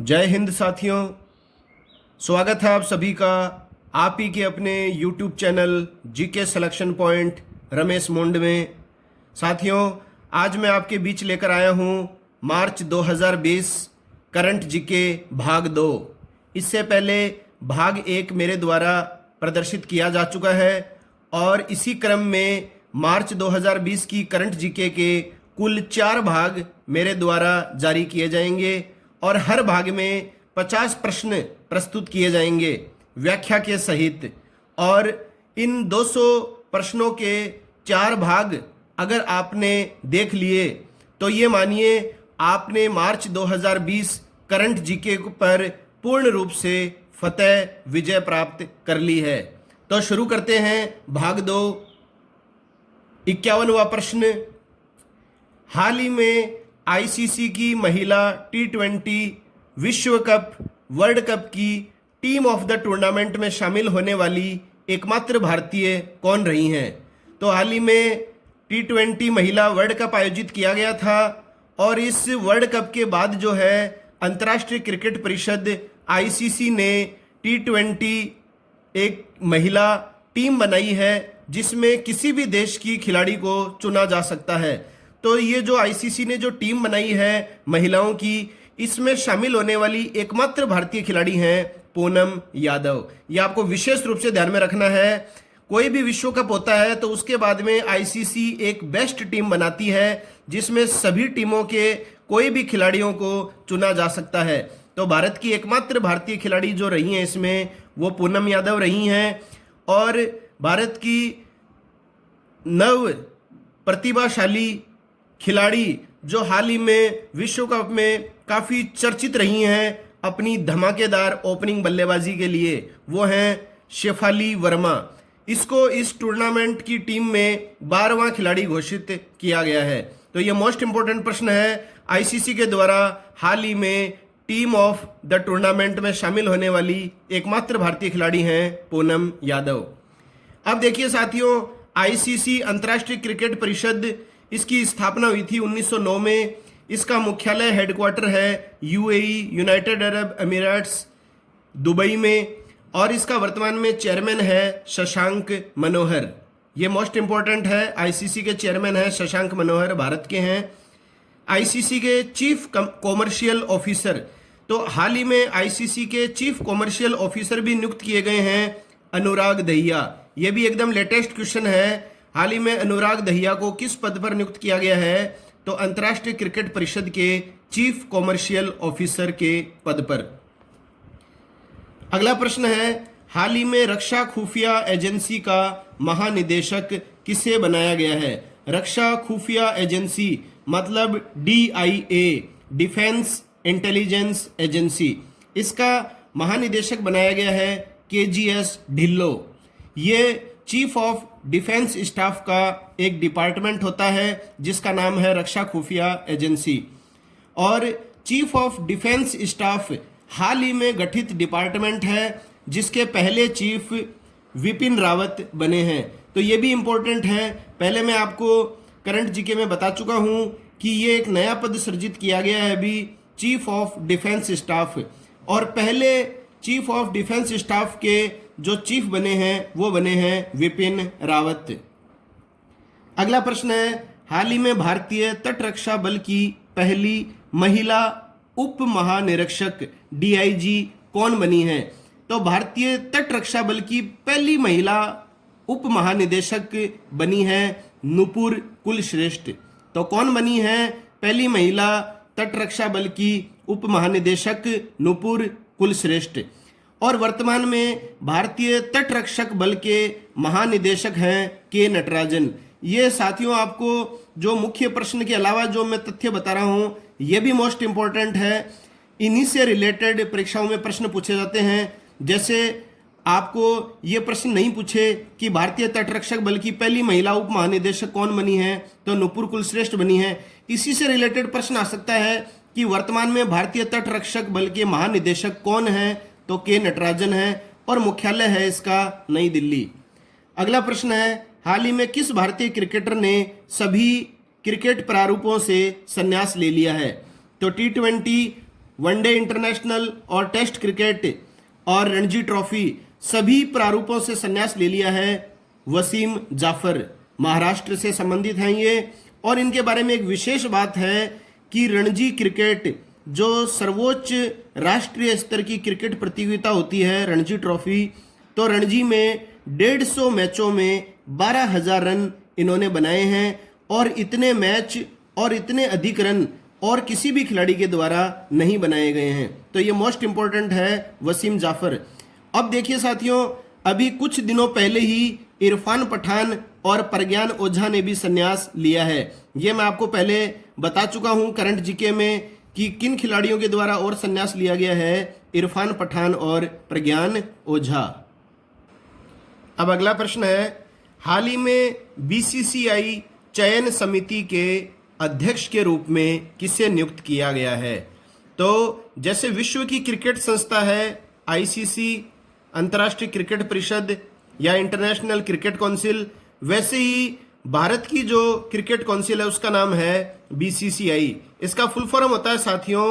जय हिंद साथियों, स्वागत है आप सभी का आप ही के अपने YouTube channel GK selection point Ramesh मुंड में। साथियों, आज मैं आपके बीच लेकर आया हूं मार्च 2020 करंट जीके भाग 2। इससे पहले भाग 1 मेरे द्वारा प्रदर्शित किया जा चुका है और इसी क्रम में मार्च 2020 की करंट जीके के कुल 4 भाग मेरे द्वारा जारी किए जाएंगे और हर भाग में 50 प्रश्न प्रस्तुत किए जाएंगे व्याख्या के सहित। और इन 200 प्रश्नों के 4 भाग अगर आपने देख लिए तो ये मानिए आपने मार्च 2020 करंट जीके पर पूर्ण रूप से फतेह विजय प्राप्त कर ली है। तो शुरू करते हैं भाग 2। 51वां प्रश्न, हाल ही में आईसीसी की महिला T20 विश्व कप वर्ल्ड कप की टीम ऑफ द टूर्नामेंट में शामिल होने वाली एकमात्र भारतीय कौन रही हैं? तो हाल ही में T20 महिला वर्ल्ड कप आयोजित किया गया था और इस वर्ल्ड कप के बाद जो है अंतर्राष्ट्रीय क्रिकेट परिषद आईसीसी ने T20 एक महिला टीम बनाई है जिसमें किसी भी देश की खिलाड़ी को चुना जा सकता है। तो ये जो आईसीसी ने जो टीम बनाई है महिलाओं की, इसमें शामिल होने वाली एकमात्र भारतीय खिलाड़ी हैं पूनम यादव। ये आपको विशेष रूप से ध्यान में रखना है। कोई भी विश्व कप होता है तो उसके बाद में आईसीसी एक बेस्ट टीम बनाती है जिसमें सभी टीमों के कोई भी खिलाड़ियों को चुना जा सकता है। तो भारत की एकमात्र भारतीय खिलाड़ी जो रही हैं इसमें वो पूनम यादव रही हैं और भारत की नव प्रतिभाशाली खिलाड़ी जो हाल ही में विश्व कप में काफ़ी चर्चित रही हैं अपनी धमाकेदार ओपनिंग बल्लेबाजी के लिए, वो हैं शेफाली वर्मा। इसको इस टूर्नामेंट की टीम में 12वां खिलाड़ी घोषित किया गया है। तो ये मोस्ट इंपॉर्टेंट प्रश्न है। आईसीसी के द्वारा हाल ही में टीम ऑफ द टूर्नामेंट में शामिल होने वाली एकमात्र भारतीय खिलाड़ी हैं पूनम यादव। अब देखिए साथियों, आईसीसी अंतर्राष्ट्रीय क्रिकेट परिषद, इसकी स्थापना हुई थी 1909 में। इसका मुख्यालय हेडक्वार्टर है यूएई यूनाइटेड अरब अमीराट्स दुबई में और इसका वर्तमान में चेयरमैन है शशांक मनोहर। ये मोस्ट इंपॉर्टेंट है। आईसीसी के चेयरमैन है शशांक मनोहर, भारत के हैं। आईसीसी के चीफ कॉमर्शियल ऑफिसर, तो हाल ही में आईसीसी के चीफ कॉमर्शियल ऑफिसर भी नियुक्त किए गए हैं अनुराग दहिया। ये भी एकदम लेटेस्ट क्वेश्चन है। हाल ही में अनुराग दहिया को किस पद पर नियुक्त किया गया है? तो अंतर्राष्ट्रीय क्रिकेट परिषद के चीफ कॉमर्शियल ऑफिसर के पद पर। अगला प्रश्न है, हाल ही में रक्षा खुफिया एजेंसी का महानिदेशक किसे बनाया गया है? रक्षा खुफिया एजेंसी मतलब DIA, डिफेंस इंटेलिजेंस एजेंसी, इसका महानिदेशक बनाया गया है KGS ढिल्लो। ये चीफ ऑफ डिफेंस स्टाफ का एक डिपार्टमेंट होता है जिसका नाम है रक्षा खुफिया एजेंसी। और चीफ ऑफ डिफेंस स्टाफ हाल ही में गठित डिपार्टमेंट है जिसके पहले चीफ विपिन रावत बने हैं। तो ये भी इम्पोर्टेंट है। पहले मैं आपको करंट जीके में बता चुका हूँ कि ये एक नया पद सृजित किया गया है अभी, चीफ ऑफ डिफेंस स्टाफ। और पहले चीफ ऑफ डिफेंस स्टाफ के जो चीफ बने हैं वो बने हैं विपिन रावत। अगला प्रश्न है, हाल ही में भारतीय तट रक्षा बल की पहली महिला उप महानिरीक्षक DIG कौन बनी है? तो भारतीय तट रक्षा बल की पहली महिला उप महानिदेशक बनी है नुपुर कुलश्रेष्ठ। तो कौन बनी है पहली महिला तट रक्षा बल की उप महानिदेशक? नुपुर कुलश्रेष्ठ। और वर्तमान में भारतीय तट रक्षक बल के महानिदेशक हैं के नटराजन। ये साथियों आपको जो मुख्य प्रश्न के अलावा जो मैं तथ्य बता रहा हूँ ये भी मोस्ट इंपॉर्टेंट है। इन्हीं से रिलेटेड परीक्षाओं में प्रश्न पूछे जाते हैं। जैसे आपको ये प्रश्न नहीं पूछे कि भारतीय तट रक्षक बल की पहली महिला उप महानिदेशक कौन बनी है, तो नुपुर कुलश्रेष्ठ बनी है। इसी से रिलेटेड प्रश्न आ सकता है कि वर्तमान में भारतीय तट रक्षक बल के महानिदेशक कौन है, तो के नटराजन है और मुख्यालय है इसका नई दिल्ली। अगला प्रश्न है, हाल ही में किस भारतीय क्रिकेटर ने सभी क्रिकेट प्रारूपों से संन्यास ले लिया है? तो T20 वनडे इंटरनेशनल और टेस्ट क्रिकेट और रणजी ट्रॉफी सभी प्रारूपों से संन्यास ले लिया है वसीम जाफर। महाराष्ट्र से संबंधित हैं ये, और इनके बारे में एक विशेष बात है कि रणजी क्रिकेट जो सर्वोच्च राष्ट्रीय स्तर की क्रिकेट प्रतियोगिता होती है रणजी ट्रॉफी, तो रणजी में 150 मैचों में 12,000 रन इन्होंने बनाए हैं, और इतने मैच और इतने अधिक रन और किसी भी खिलाड़ी के द्वारा नहीं बनाए गए हैं। तो ये मोस्ट इंपॉर्टेंट है वसीम जाफर। अब देखिए साथियों, अभी कुछ दिनों पहले ही इरफान पठान और प्रज्ञान ओझा ने भी संन्यास लिया है। ये मैं आपको पहले बता चुका हूं करंट जीके में कि किन खिलाड़ियों के द्वारा और संन्यास लिया गया है, इरफान पठान और प्रज्ञान ओझा। अब अगला प्रश्न है, हाल ही में बीसीसीआई चयन समिति के अध्यक्ष के रूप में किसे नियुक्त किया गया है? तो जैसे विश्व की क्रिकेट संस्था है आईसीसी, अंतर्राष्ट्रीय क्रिकेट परिषद या इंटरनेशनल क्रिकेट काउंसिल, वैसे ही भारत की जो क्रिकेट काउंसिल है उसका नाम है बीसीसीआई। इसका फुल फॉर्म होता है साथियों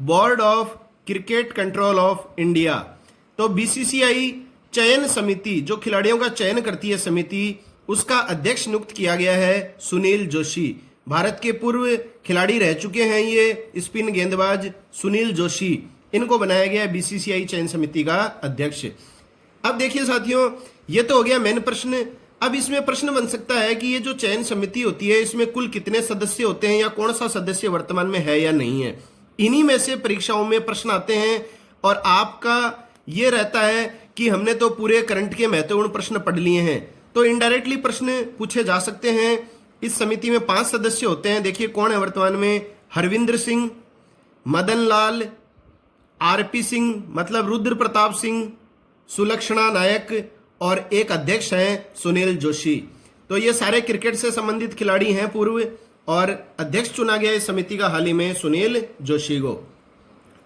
board of cricket control of India. तो बीसीसीआई चयन समिति जो खिलाड़ियों का चयन करती है समिति, उसका अध्यक्ष नियुक्त किया गया है सुनील जोशी। भारत के पूर्व खिलाड़ी रह चुके हैं ये स्पिन गेंदबाज सुनील जोशी, इनको बनाया गया बीसीसीआई चयन समिति का अध्यक्ष। अब देखिए साथियों, ये तो हो गया मेन प्रश्न। अब इसमें प्रश्न बन सकता है कि ये जो चयन समिति होती है इसमें कुल कितने सदस्य होते हैं या कौन सा सदस्य वर्तमान में है या नहीं है। इन्हीं में से परीक्षाओं में प्रश्न आते हैं, और आपका ये रहता है कि हमने तो पूरे करंट के महत्वपूर्ण प्रश्न पढ़ लिए हैं, तो इनडायरेक्टली प्रश्न पूछे जा सकते हैं। इस समिति में 5 सदस्य होते हैं। देखिए कौन है वर्तमान में, हरविंदर सिंह, मदन लाल, आरपी सिंह मतलब रुद्र प्रताप सिंह, सुलक्षणा नायक, और एक अध्यक्ष हैं सुनील जोशी। तो ये सारे क्रिकेट से संबंधित खिलाड़ी हैं पूर्व, और अध्यक्ष चुना गया इस समिति का हाल ही में सुनील जोशी को।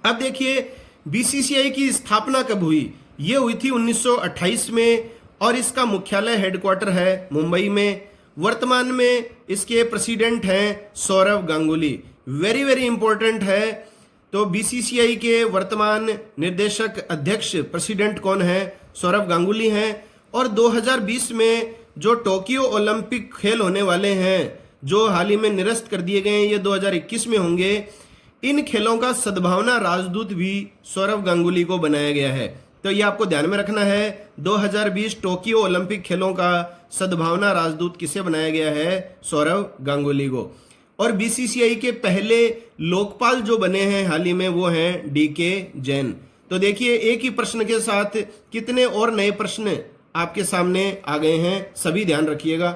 अब देखिए बीसीसीआई की स्थापना कब हुई? ये हुई थी 1928 में, और इसका मुख्यालय हेडक्वार्टर है मुंबई में। वर्तमान में इसके प्रेसिडेंट हैं Saurav Ganguly. Very very important है। तो बीसीसीआई के वर्तमान निर्देशक अध्यक्ष प्रेसिडेंट कौन है? सौरव गांगुली हैं। और 2020 में जो टोक्यो ओलंपिक खेल होने वाले हैं, जो हाल ही में निरस्त कर दिए गए हैं, ये 2021 में होंगे। इन खेलों का सद्भावना राजदूत भी सौरव गांगुली को बनाया गया है। तो ये आपको ध्यान में रखना है, 2020 टोक्यो ओलंपिक खेलों का सद्भावना राजदूत किसे बनाया गया है? सौरव गांगुली को। और बीसीसीआई के पहले लोकपाल जो बने हैं हाल ही में, वो हैं डीके जैन। तो देखिए एक ही प्रश्न के साथ कितने और नए प्रश्न आपके सामने आ गए हैं, सभी ध्यान रखिएगा।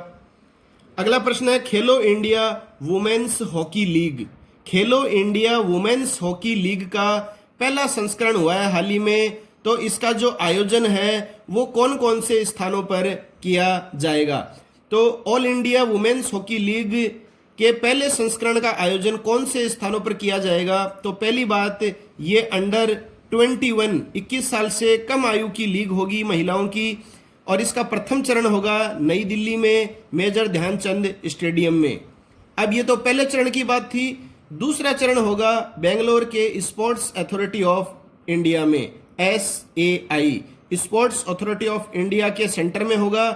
अगला प्रश्न है, खेलो इंडिया वुमेन्स हॉकी लीग। खेलो इंडिया वुमेन्स हॉकी लीग का पहला संस्करण हुआ है हाल ही में। तो इसका जो आयोजन है वो कौन कौन से स्थानों पर किया जाएगा? तो all India women's hockey league के पहले संस्करण का आयोजन कौन से स्थानों पर किया जाएगा? तो पहली बात, ये अंडर 21 साल से कम आयु की लीग होगी महिलाओं की, और इसका प्रथम चरण होगा नई दिल्ली में मेजर ध्यानचंद स्टेडियम में। अब ये तो पहले चरण की बात थी। दूसरा चरण होगा बेंगलोर के स्पोर्ट्स अथॉरिटी ऑफ इंडिया में, SAI sports authority of India के सेंटर में होगा।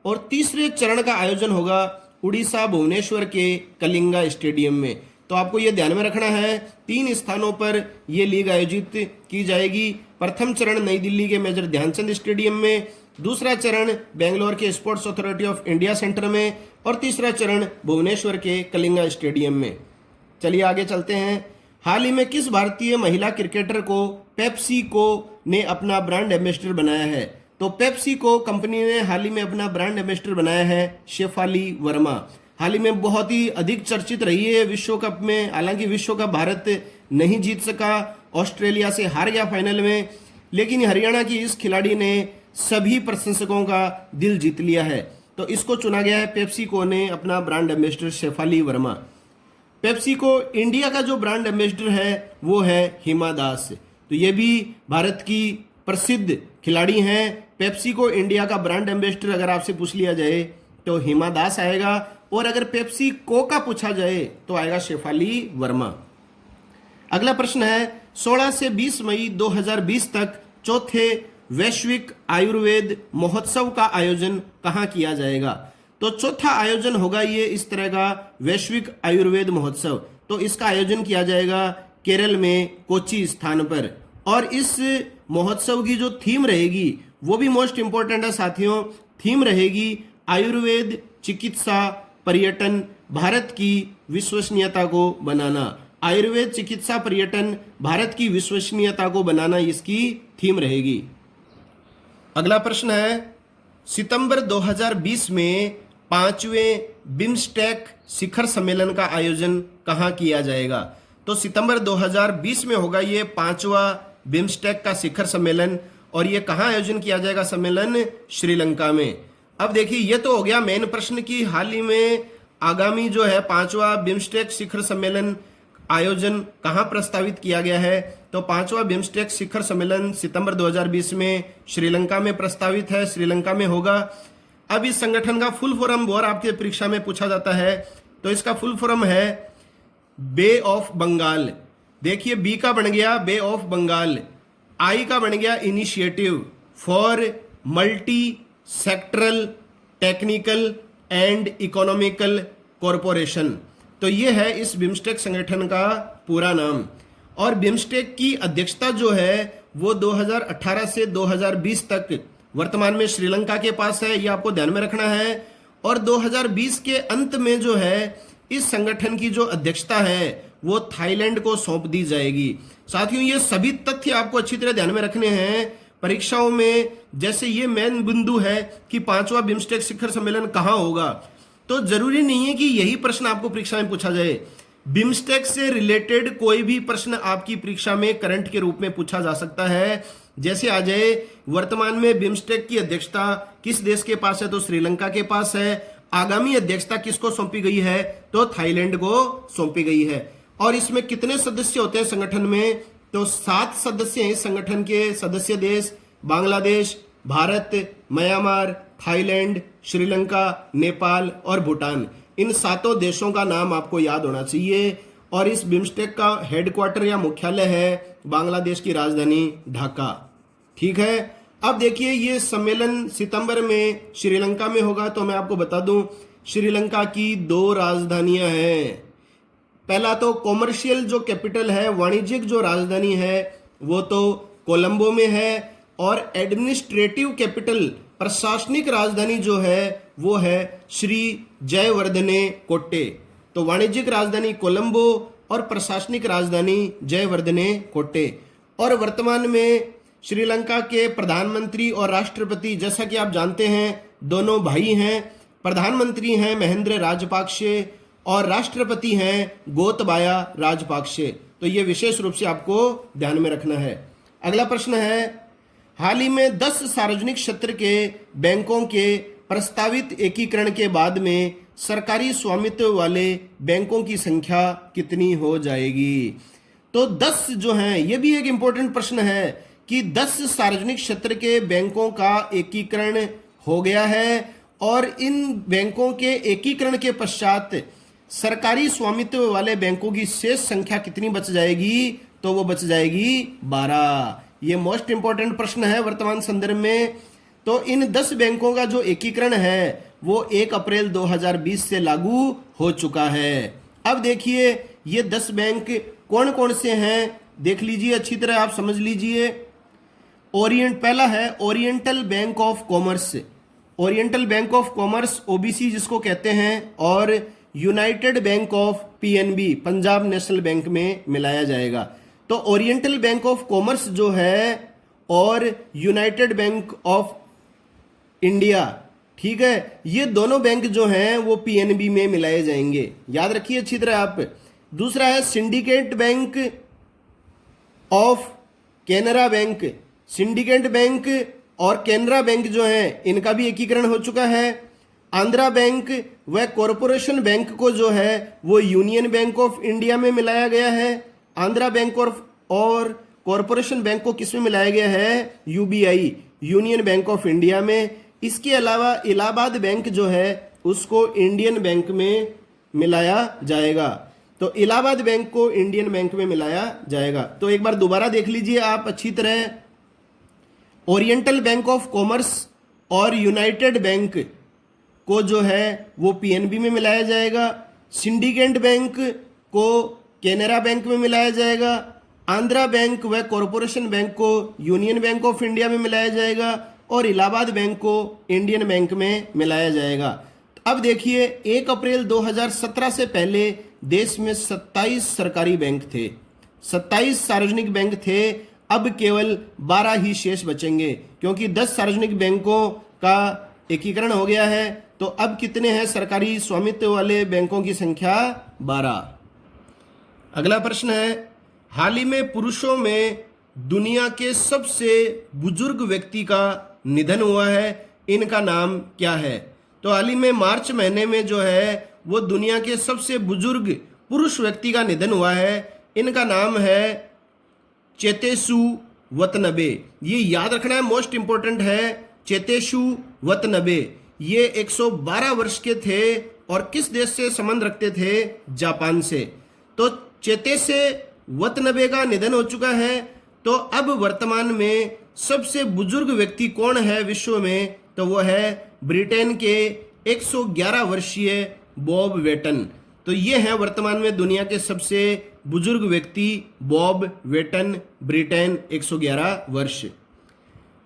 और तीसरे चरण का आयोजन होगा उड़ीसा भुवनेश्वर के कलिंगा स्टेडियम में। तो आपको ये ध्यान में रखना है, 3 स्थानों पर यह लीग आयोजित की जाएगी। प्रथम चरण नई दिल्ली के मेजर ध्यानचंद स्टेडियम में, दूसरा चरण बेंगलोर के sports authority of India centre में, और तीसरा चरण भुवनेश्वर के कलिंगा स्टेडियम में। चलिए आगे चलते हैं। हाल ही में किस भारतीय महिला क्रिकेटर को पेप्सिको ने अपना ब्रांड एम्बेसडर बनाया है? तो पेप्सिको कंपनी ने हाल ही में अपना ब्रांड एम्बेसडर बनाया है शेफाली वर्मा। हाल ही में बहुत ही अधिक चर्चित रही है विश्व कप में। हालांकि विश्व कप भारत नहीं जीत सका, ऑस्ट्रेलिया से हार गया फाइनल में, लेकिन हरियाणा की इस खिलाड़ी ने सभी प्रशंसकों का दिल जीत लिया है। तो इसको चुना गया है, पेप्सिको ने अपना brand ambassador Shefali Verma. PepsiCo India का जो ब्रांड एम्बेसडर है वो है हिमा दास। तो ये भी भारत की प्रसिद्ध खिलाड़ी हैं। पेप्सिको इंडिया का ब्रांड एम्बेसडर अगर आपसे पूछ लिया जाए तो हिमा दास आएगा, और अगर पेप्सिको का पूछा जाए तो आएगा शेफाली वर्मा। अगला प्रश्न है, 16 से 20 मई 2020 तक चौथे वैश्विक आयुर्वेद महोत्सव का आयोजन कहाँ किया जाएगा? तो चौथा आयोजन होगा ये इस तरह का वैश्विक आयुर्वेद महोत्सव। तो इसका आयोजन किया जाएगा केरल में कोच्चि स्थान पर। और इस महोत्सव की जो थीम रहेगी वो भी मोस्ट इंपॉर्टेंट है साथियों। थीम रहेगी आयुर्वेद चिकित्सा पर्यटन, भारत की विश्वसनीयता को बनाना। आयुर्वेद चिकित्सा पर्यटन, भारत की विश्वसनीयता को बनाना इसकी थीम रहेगी। अगला प्रश्न है, सितंबर 2020 में 5वें बिम्स्टेक शिखर सम्मेलन का आयोजन कहाँ किया जाएगा? तो सितंबर 2020 में होगा ये 5वां बिम्स्टेक का शिखर सम्मेलन। और ये कहाँ आयोजन किया जाएगा सम्मेलन? श्रीलंका में। अब देखिए ये तो हो गया मेन प्रश्न की हाल ही में आगामी जो है 5वां बिम्स्टेक शिखर सम्मेलन आयोजन कहाँ प्रस्तावित किया गया है। तो 5वां बिम्स्टेक शिखर सम्मेलन सितंबर 2020 में श्रीलंका में प्रस्तावित है, श्रीलंका में होगा। अब इस संगठन का फुल फॉर्म और आपके परीक्षा में पूछा जाता है। तो इसका फुल फॉर्म है बे ऑफ बंगाल। देखिए बी का बन गया बे ऑफ बंगाल, आई का बन गया initiative for multi sectoral technical and economical corporation. तो ये है इस बिम्स्टेक संगठन का पूरा नाम। और बिम्स्टेक की अध्यक्षता जो है वो 2018 से 2020 तक वर्तमान में श्रीलंका के पास है, ये आपको ध्यान में रखना है। और 2020 के अंत में जो है इस संगठन की जो अध्यक्षता है वो थाईलैंड को सौंप दी जाएगी। साथियों ये सभी तथ्य आपको अच्छी तरह ध्यान में रखने हैं परीक्षाओं में। जैसे ये मेन बिंदु है कि 5वां बिम्स्टेक शिखर सम्मेलन कहाँ होगा, तो जरूरी नहीं है कि यही प्रश्न आपको परीक्षा में पूछा जाए। बिम्स्टेक से रिलेटेड कोई भी प्रश्न आपकी परीक्षा में करंट के रूप में पूछा जा सकता है। जैसे आ जाए वर्तमान में बिम्स्टेक की अध्यक्षता किस देश के पास है, तो श्रीलंका के पास है। आगामी अध्यक्षता किसको सौंपी गई है, तो थाईलैंड को सौंपी गई है। और इसमें कितने सदस्य होते हैं संगठन में, तो 7 सदस्य हैं इस संगठन के सदस्य देश। बांग्लादेश, भारत, म्यांमार, थाईलैंड, श्रीलंका, नेपाल और भूटान। इन 7 देशों का नाम आपको याद होना चाहिए। और इस बिम्स्टेक का हेडक्वार्टर या मुख्यालय है बांग्लादेश की राजधानी ढाका। ठीक है, अब देखिए ये सम्मेलन सितंबर में श्रीलंका में होगा। तो मैं आपको बता दूं श्रीलंका की 2 राजधानियां हैं। पहला तो कॉमर्शियल जो कैपिटल है, वाणिज्यिक जो राजधानी है वो तो कोलंबो में है। और एडमिनिस्ट्रेटिव कैपिटल प्रशासनिक राजधानी जो है वो है श्री जयवर्धने कोट्टे। तो वाणिज्यिक राजधानी कोलंबो और प्रशासनिक राजधानी जयवर्धने कोट्टे। और वर्तमान में श्रीलंका के प्रधानमंत्री और राष्ट्रपति जैसा कि आप जानते हैं दोनों भाई हैं। प्रधानमंत्री हैं महेंद्र राजपाक्षे और राष्ट्रपति हैं गोतबाया राजपाक्षे। तो ये विशेष रूप से आपको ध्यान में रखना है। अगला प्रश्न है, हाल ही में 10 सार्वजनिक क्षेत्र के बैंकों के प्रस्तावित एकीकरण के बाद में सरकारी स्वामित्व वाले बैंकों की संख्या कितनी हो जाएगी? तो 10 जो हैं, ये भी एक इंपॉर्टेंट प्रश्न है कि 10 सार्वजनिक क्षेत्र के बैंकों का एकीकरण हो गया है। और इन बैंकों के एकीकरण के पश्चात सरकारी स्वामित्व वाले बैंकों की शेष संख्या कितनी बच जाएगी? तो वो बच जाएगी 12। ये मोस्ट इंपॉर्टेंट प्रश्न है वर्तमान संदर्भ में। तो इन 10 बैंकों का जो एकीकरण है वो 1 अप्रैल 2020 से लागू हो चुका है। अब देखिए ये 10 बैंक कौन कौन से हैं, देख लीजिए अच्छी तरह, आप समझ लीजिए। पहला है oriental bank of commerce. Oriental bank of commerce OBC जिसको कहते हैं। और United bank of PNB, Punjab national bank में मिलाया जाएगा। तो ओरिएंटल बैंक ऑफ कॉमर्स जो है और यूनाइटेड बैंक ऑफ इंडिया, ठीक है, ये दोनों बैंक जो हैं वो पीएनबी में मिलाए जाएंगे। याद रखिए अच्छी तरह आप। दूसरा है syndicate bank of Canara bank. Syndicate bank और कैनरा बैंक जो है इनका भी एकीकरण हो चुका है। आंध्रा बैंक व कॉरपोरेशन बैंक को जो है वो यूनियन बैंक ऑफ इंडिया में मिलाया गया है। आंध्रा बैंक और कॉरपोरेशन बैंक को किस में मिलाया गया है? UBI, union bank of India में। इसके अलावा इलाहाबाद बैंक जो है उसको इंडियन बैंक में मिलाया जाएगा। तो इलाहाबाद बैंक को इंडियन बैंक में मिलाया जाएगा। तो एक बार दोबारा देख लीजिए आप अच्छी तरह, ओरिएंटल बैंक ऑफ कॉमर्स और यूनाइटेड बैंक को जो है वो पीएनबी में मिलाया जाएगा, सिंडिकेट बैंक को कैनरा बैंक में मिलाया जाएगा, आंध्रा बैंक व कॉरपोरेशन बैंक को यूनियन बैंक ऑफ इंडिया में मिलाया जाएगा और इलाहाबाद बैंक को इंडियन बैंक में मिलाया जाएगा। अब देखिए 1 अप्रैल 2017 से पहले देश में 27 सरकारी बैंक थे, 27 सार्वजनिक बैंक थे। अब केवल 12 ही शेष बचेंगे क्योंकि 10 सार्वजनिक बैंकों का एकीकरण हो गया है। तो अब कितने हैं सरकारी स्वामित्व वाले बैंकों की संख्या? 12। अगला प्रश्न है, हाल ही में पुरुषों में दुनिया के सबसे बुजुर्ग व्यक्ति का निधन हुआ है, इनका नाम क्या है? तो हाल ही में मार्च महीने में जो है वो दुनिया के सबसे बुजुर्ग पुरुष व्यक्ति का निधन हुआ है, इनका नाम है चेतेशु वतनबे। ये याद रखना है, मोस्ट इंपॉर्टेंट है, चेतेशु वतनबे। ये 112 वर्ष के थे और किस देश से संबंध रखते थे? जापान से। तो चेतेशु वतनबे का निधन हो चुका है। तो अब वर्तमान में सबसे बुजुर्ग व्यक्ति कौन है विश्व में? तो वो है ब्रिटेन के 111 वर्षीय बॉब वेटन। तो ये है वर्तमान में दुनिया के सबसे बुजुर्ग व्यक्ति बॉब वेटन, ब्रिटेन, 111 वर्ष।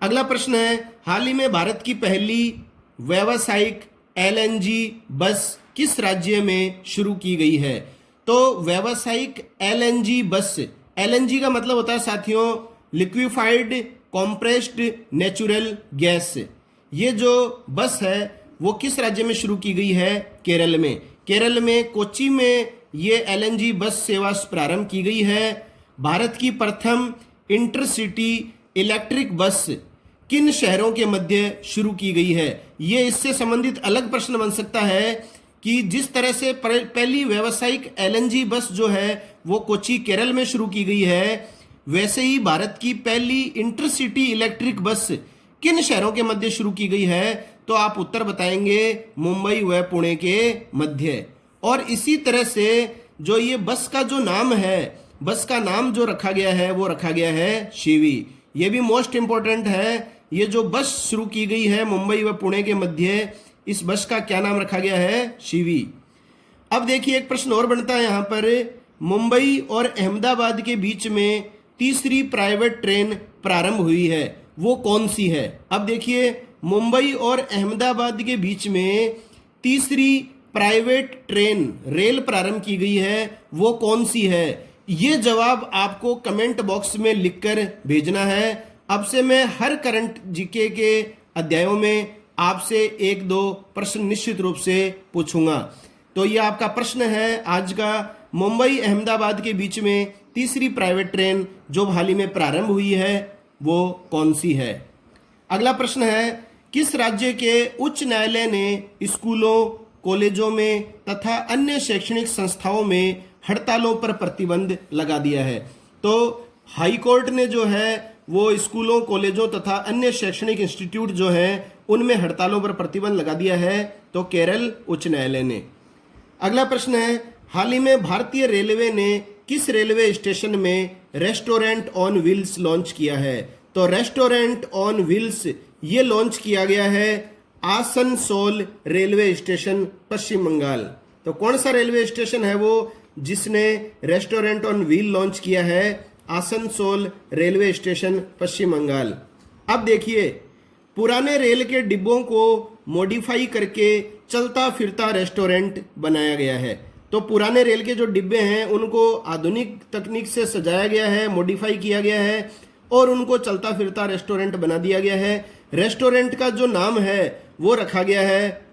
अगला प्रश्न है, हाल ही में भारत की पहली व्यावसायिक एलएनजी बस किस राज्य में शुरू की गई है? तो व्यावसायिक एलएनजी बस, एलएनजी का मतलब होता है साथियों लिक्विफाइड कॉम्प्रेस्ड नेचुरल गैस। ये जो बस है वो किस राज्य में शुरू की गई है? केरल में। केरल में कोच्चि में ये एलएनजी बस सेवा प्रारंभ की गई है। भारत की प्रथम इंटरसिटी इलेक्ट्रिक बस किन शहरों के मध्य शुरू की गई है? ये इससे संबंधित अलग प्रश्न बन सकता है कि जिस तरह से पहली व्यावसायिक एलएनजी बस जो है वो कोच्चि केरल में शुरू की गई है, वैसे ही भारत की पहली इंटरसिटी इलेक्ट्रिक बस किन शहरों के मध्य शुरू की गई है? तो आप उत्तर बताएंगे मुंबई व पुणे के मध्य। और इसी तरह से जो ये बस का जो नाम है, बस का नाम जो रखा गया है वो रखा गया है शिवी। ये भी मोस्ट इंपॉर्टेंट है। ये जो बस शुरू की गई है मुंबई व पुणे के मध्य, इस बस का क्या नाम रखा गया है? शिवी। अब देखिए एक प्रश्न और बनता है यहाँ पर, मुंबई और अहमदाबाद के बीच में तीसरी प्राइवेट ट्रेन प्रारंभ हुई है, वो कौन सी है? अब देखिए मुंबई और अहमदाबाद के बीच में तीसरी प्राइवेट ट्रेन रेल प्रारंभ की गई है, वो कौन सी है? ये जवाब आपको कमेंट बॉक्स में लिखकर भेजना है। अब से मैं हर करंट जीके के अध्यायों में आपसे 1-2 प्रश्न निश्चित रूप से पूछूंगा। तो ये आपका प्रश्न है आज का, मुंबई अहमदाबाद के बीच में तीसरी प्राइवेट ट्रेन जो हाल ही में प्रारंभ हुई है वो कौन सी है? अगला प्रश्न है, किस राज्य के उच्च न्यायालय ने स्कूलों, कॉलेजों में तथा अन्य शैक्षणिक संस्थाओं में हड़तालों पर प्रतिबंध लगा दिया है? तो हाई कोर्ट ने जो है वो स्कूलों, कॉलेजों तथा अन्य शैक्षणिक इंस्टीट्यूट जो हैं उनमें हड़तालों पर प्रतिबंध लगा दिया है, तो केरल उच्च न्यायालय ने। अगला प्रश्न है, हाल ही में भारतीय रेलवे ने किस रेलवे स्टेशन में रेस्टोरेंट ऑन व्हील्स लॉन्च किया है? तो रेस्टोरेंट ऑन व्हील्स ये लॉन्च किया गया है आसनसोल रेलवे स्टेशन, पश्चिम बंगाल। तो कौन सा रेलवे स्टेशन है वो जिसने रेस्टोरेंट ऑन व्हील लॉन्च किया है? आसनसोल रेलवे स्टेशन, पश्चिम बंगाल। अब देखिए पुराने रेल के डिब्बों को मॉडिफाई करके चलता फिरता रेस्टोरेंट बनाया गया है। तो पुराने रेल के जो डिब्बे हैं उनको आधुनिक तकनीक से सजाया गया है, मॉडिफाई किया गया है और उनको चलता फिरता रेस्टोरेंट बना दिया गया है। रेस्टोरेंट का जो नाम है वो रखा गया है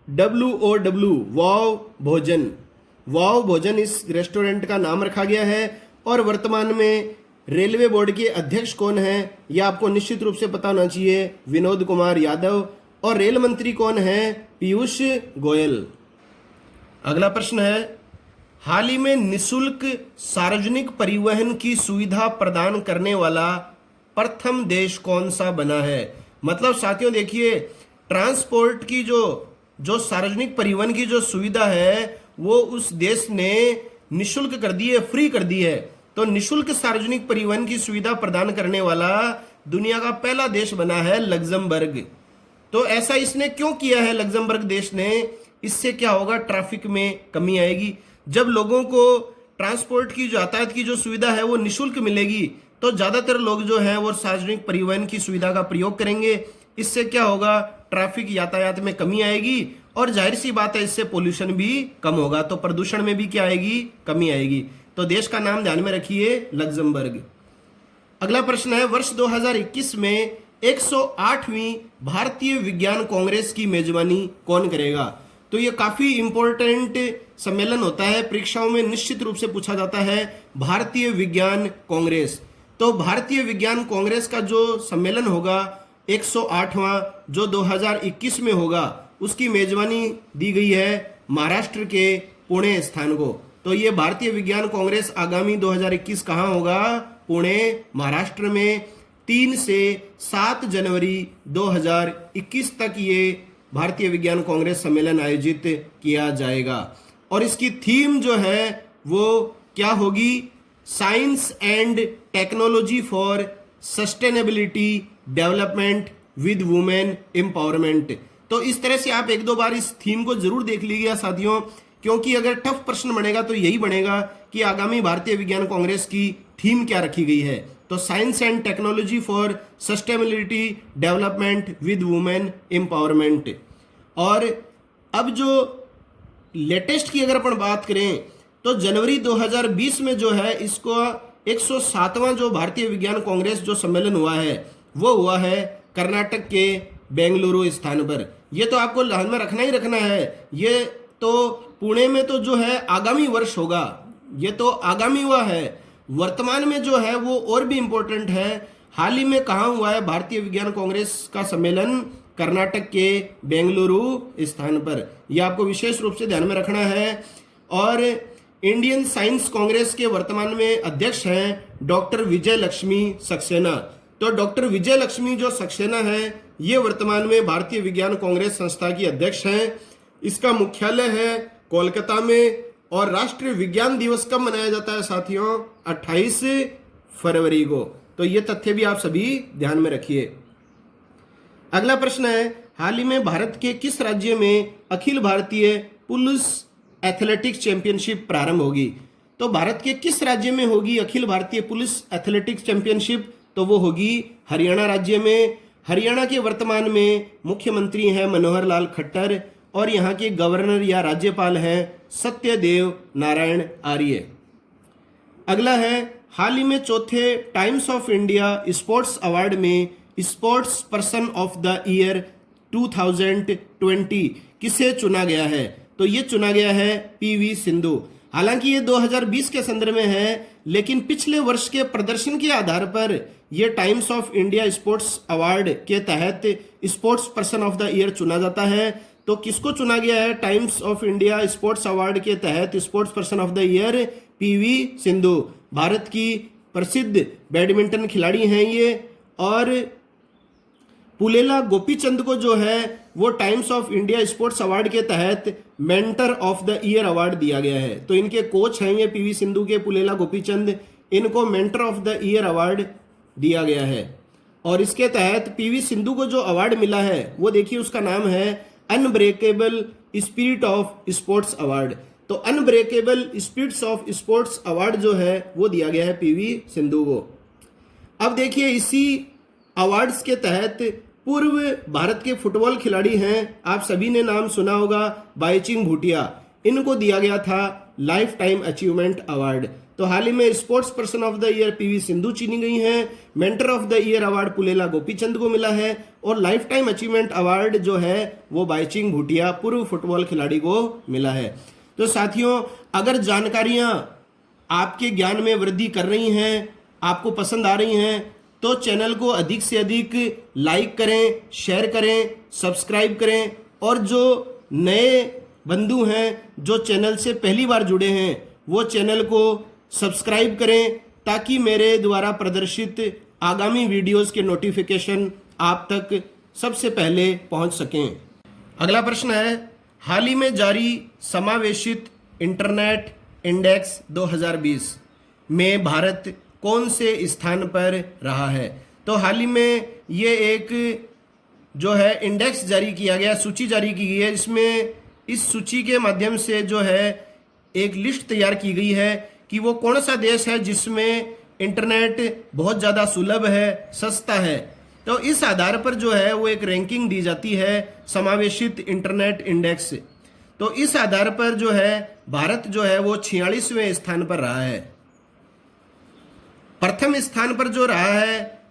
WOW, वाव भोजन। वाव भोजन इस रेस्टोरेंट का नाम रखा गया है। और वर्तमान में रेलवे बोर्ड के अध्यक्ष कौन है यह आपको निश्चित रूप से पता होना चाहिए, विनोद कुमार यादव। और रेल मंत्री कौन है? पीयूष गोयल। अगला प्रश्न है, हाल ही में निशुल्क सार्वजनिक परिवहन की सुविधा प्रदान करने वाला प्रथम देश कौन सा बना है? मतलब साथियों देखिए, ट्रांसपोर्ट की जो सार्वजनिक परिवहन की जो सुविधा है वो उस देश ने निशुल्क कर दी है, फ्री कर दी है। तो निशुल्क सार्वजनिक परिवहन की सुविधा प्रदान करने वाला दुनिया का पहला देश बना है लग्जमबर्ग। तो ऐसा इसने क्यों किया है लग्जमबर्ग देश ने? इससे क्या होगा, ट्रैफिक में कमी आएगी। जब लोगों को ट्रांसपोर्ट की जो यातायात की जो सुविधा है वो निशुल्क मिलेगी तो ज्यादातर लोग जो है वो सार्वजनिक परिवहन की सुविधा का प्रयोग करेंगे। इससे क्या होगा, ट्रैफिक यातायात में कमी आएगी और जाहिर सी बात है इससे पोल्यूशन भी कम होगा, तो प्रदूषण में भी क्या आएगी, कमी आएगी। तो देश का नाम ध्यान में रखिए, लग्जमबर्ग। अगला प्रश्न है, वर्ष 2021 में 108वीं भारतीय विज्ञान कांग्रेस की मेजबानी कौन करेगा? तो ये काफी इंपॉर्टेंट सम्मेलन होता है, परीक्षाओं में निश्चित रूप से पूछा जाता है, भारतीय विज्ञान कांग्रेस। तो भारतीय विज्ञान कांग्रेस का जो सम्मेलन होगा 108वां जो 2021 में होगा, उसकी मेजबानी दी गई है महाराष्ट्र के पुणे स्थान को। तो ये भारतीय विज्ञान कांग्रेस आगामी 2021 कहाँ होगा? पुणे, महाराष्ट्र में 3 से 7 जनवरी 2021 तक ये भारतीय विज्ञान कांग्रेस सम्मेलन आयोजित किया जाएगा। और इसकी थीम जो है वो क्या होगी? Science and technology for sustainability development with women empowerment. तो इस तरह से आप 1-2 बार इस थीम को जरूर देख लीजिएगा साथियों, क्योंकि अगर टफ प्रश्न बनेगा तो यही बनेगा कि आगामी भारतीय विज्ञान कांग्रेस की थीम क्या रखी गई है। तो science and technology for sustainability development with women empowerment. और अब जो लेटेस्ट की अगर अपन बात करें तो जनवरी 2020 में जो है इसको 107वां जो भारतीय विज्ञान कांग्रेस जो सम्मेलन हुआ है वो हुआ है कर्नाटक के बेंगलुरु स्थान पर। ये तो आपको ध्यान में रखना ही रखना है। ये तो पुणे में तो जो है आगामी वर्ष होगा, ये तो आगामी हुआ है। वर्तमान में जो है वो और भी इंपॉर्टेंट है। हाल ही में कहाँ हुआ है भारतीय विज्ञान कांग्रेस का सम्मेलन? कर्नाटक के बेंगलुरु स्थान पर। यह आपको विशेष रूप से ध्यान में रखना है। और इंडियन साइंस कांग्रेस के वर्तमान में अध्यक्ष हैं डॉक्टर विजय लक्ष्मी सक्सेना। तो डॉक्टर विजय लक्ष्मी जो सक्सेना है ये वर्तमान में भारतीय विज्ञान कांग्रेस संस्था की अध्यक्ष हैं। इसका मुख्यालय है कोलकाता में। और राष्ट्रीय विज्ञान दिवस कब मनाया जाता है साथियों? 28 फरवरी को। तो ये तथ्य भी आप सभी ध्यान में रखिए। अगला प्रश्न है, हाल ही में भारत के किस राज्य में Akhil Bharatiya police athletics championship प्रारंभ होगी? तो भारत के किस राज्य में होगी Akhil Bharatiya police athletics championship? तो वो होगी हरियाणा राज्य में। हरियाणा के वर्तमान में मुख्यमंत्री हैं मनोहर लाल खट्टर और यहाँ के गवर्नर या राज्यपाल हैं सत्यदेव नारायण आर्य। अगला है, हाल ही में चौथे Times of India sports award में sports person of the year 2020 किसे चुना गया है? तो ये चुना गया है पीवी सिंधु। हालांकि ये 2020 के संदर्भ में है, लेकिन पिछले वर्ष के प्रदर्शन के आधार पर यह times of India sports award के तहत sports person of the year चुना जाता है। तो किसको चुना गया है times of India sports award के तहत sports person of the year? PV Sindhu, Bharat की प्रसिद्ध बैडमिंटन खिलाड़ी हैं ये। और पुलेला गोपीचंद को जो है वो times of India sports award के तहत mentor of the year award दिया गया है। तो इनके कोच हैं ये पीवी सिंधु के पुलेला गोपीचंद, इनको mentor of the year award दिया गया है। और इसके तहत पीवी सिंधु को जो अवार्ड मिला है वो देखिए उसका नाम है unbreakable spirit of sports award. तो unbreakable spirits of sports award जो है वो दिया गया है पीवी सिंधु को। अब देखिए इसी अवार्ड्स के तहत पूर्व भारत के फुटबॉल खिलाड़ी हैं, आप सभी ने नाम सुना होगा, बाईचुंग भूटिया, इनको दिया गया था लाइफ टाइम अचीवमेंट अवार्ड। तो हाल ही में sports person of the year PV Sindhu चुनी गई हैं, mentor of the year award Pullela Gopichand को मिला है और लाइफ टाइम अचीवमेंट अवार्ड जो है वो बाईचुंग भूटिया पूर्व फुटबॉल खिलाड़ी को मिला है। तो साथियों, अगर जानकारियां आपके ज्ञान में वृद्धि कर रही हैं, आपको पसंद आ रही हैं, तो चैनल को अधिक से अधिक लाइक करें, शेयर करें, सब्सक्राइब करें। और जो नए बंधु हैं जो चैनल से पहली बार जुड़े हैं वो चैनल को सब्सक्राइब करें ताकि मेरे द्वारा प्रदर्शित आगामी वीडियोस के नोटिफिकेशन आप तक सबसे पहले पहुंच सकें। अगला प्रश्न है, हाल ही में जारी समावेशित इंटरनेट इंडेक्स 2020 में भारत कौन से स्थान पर रहा है? तो हाल ही में ये एक जो है इंडेक्स जारी किया गया, सूची जारी की गई है। इसमें इस सूची के माध्यम से जो है एक लिस्ट तैयार की गई है कि वो कौन सा देश है जिसमें इंटरनेट बहुत ज़्यादा सुलभ है, सस्ता है। तो इस आधार पर जो है वो एक रैंकिंग दी जाती है, समावेशित इंटरनेट इंडेक्स। तो इस आधार पर जो है भारत जो है वो 46वें स्थान पर रहा है। प्रथम स्थान पर जो रहा है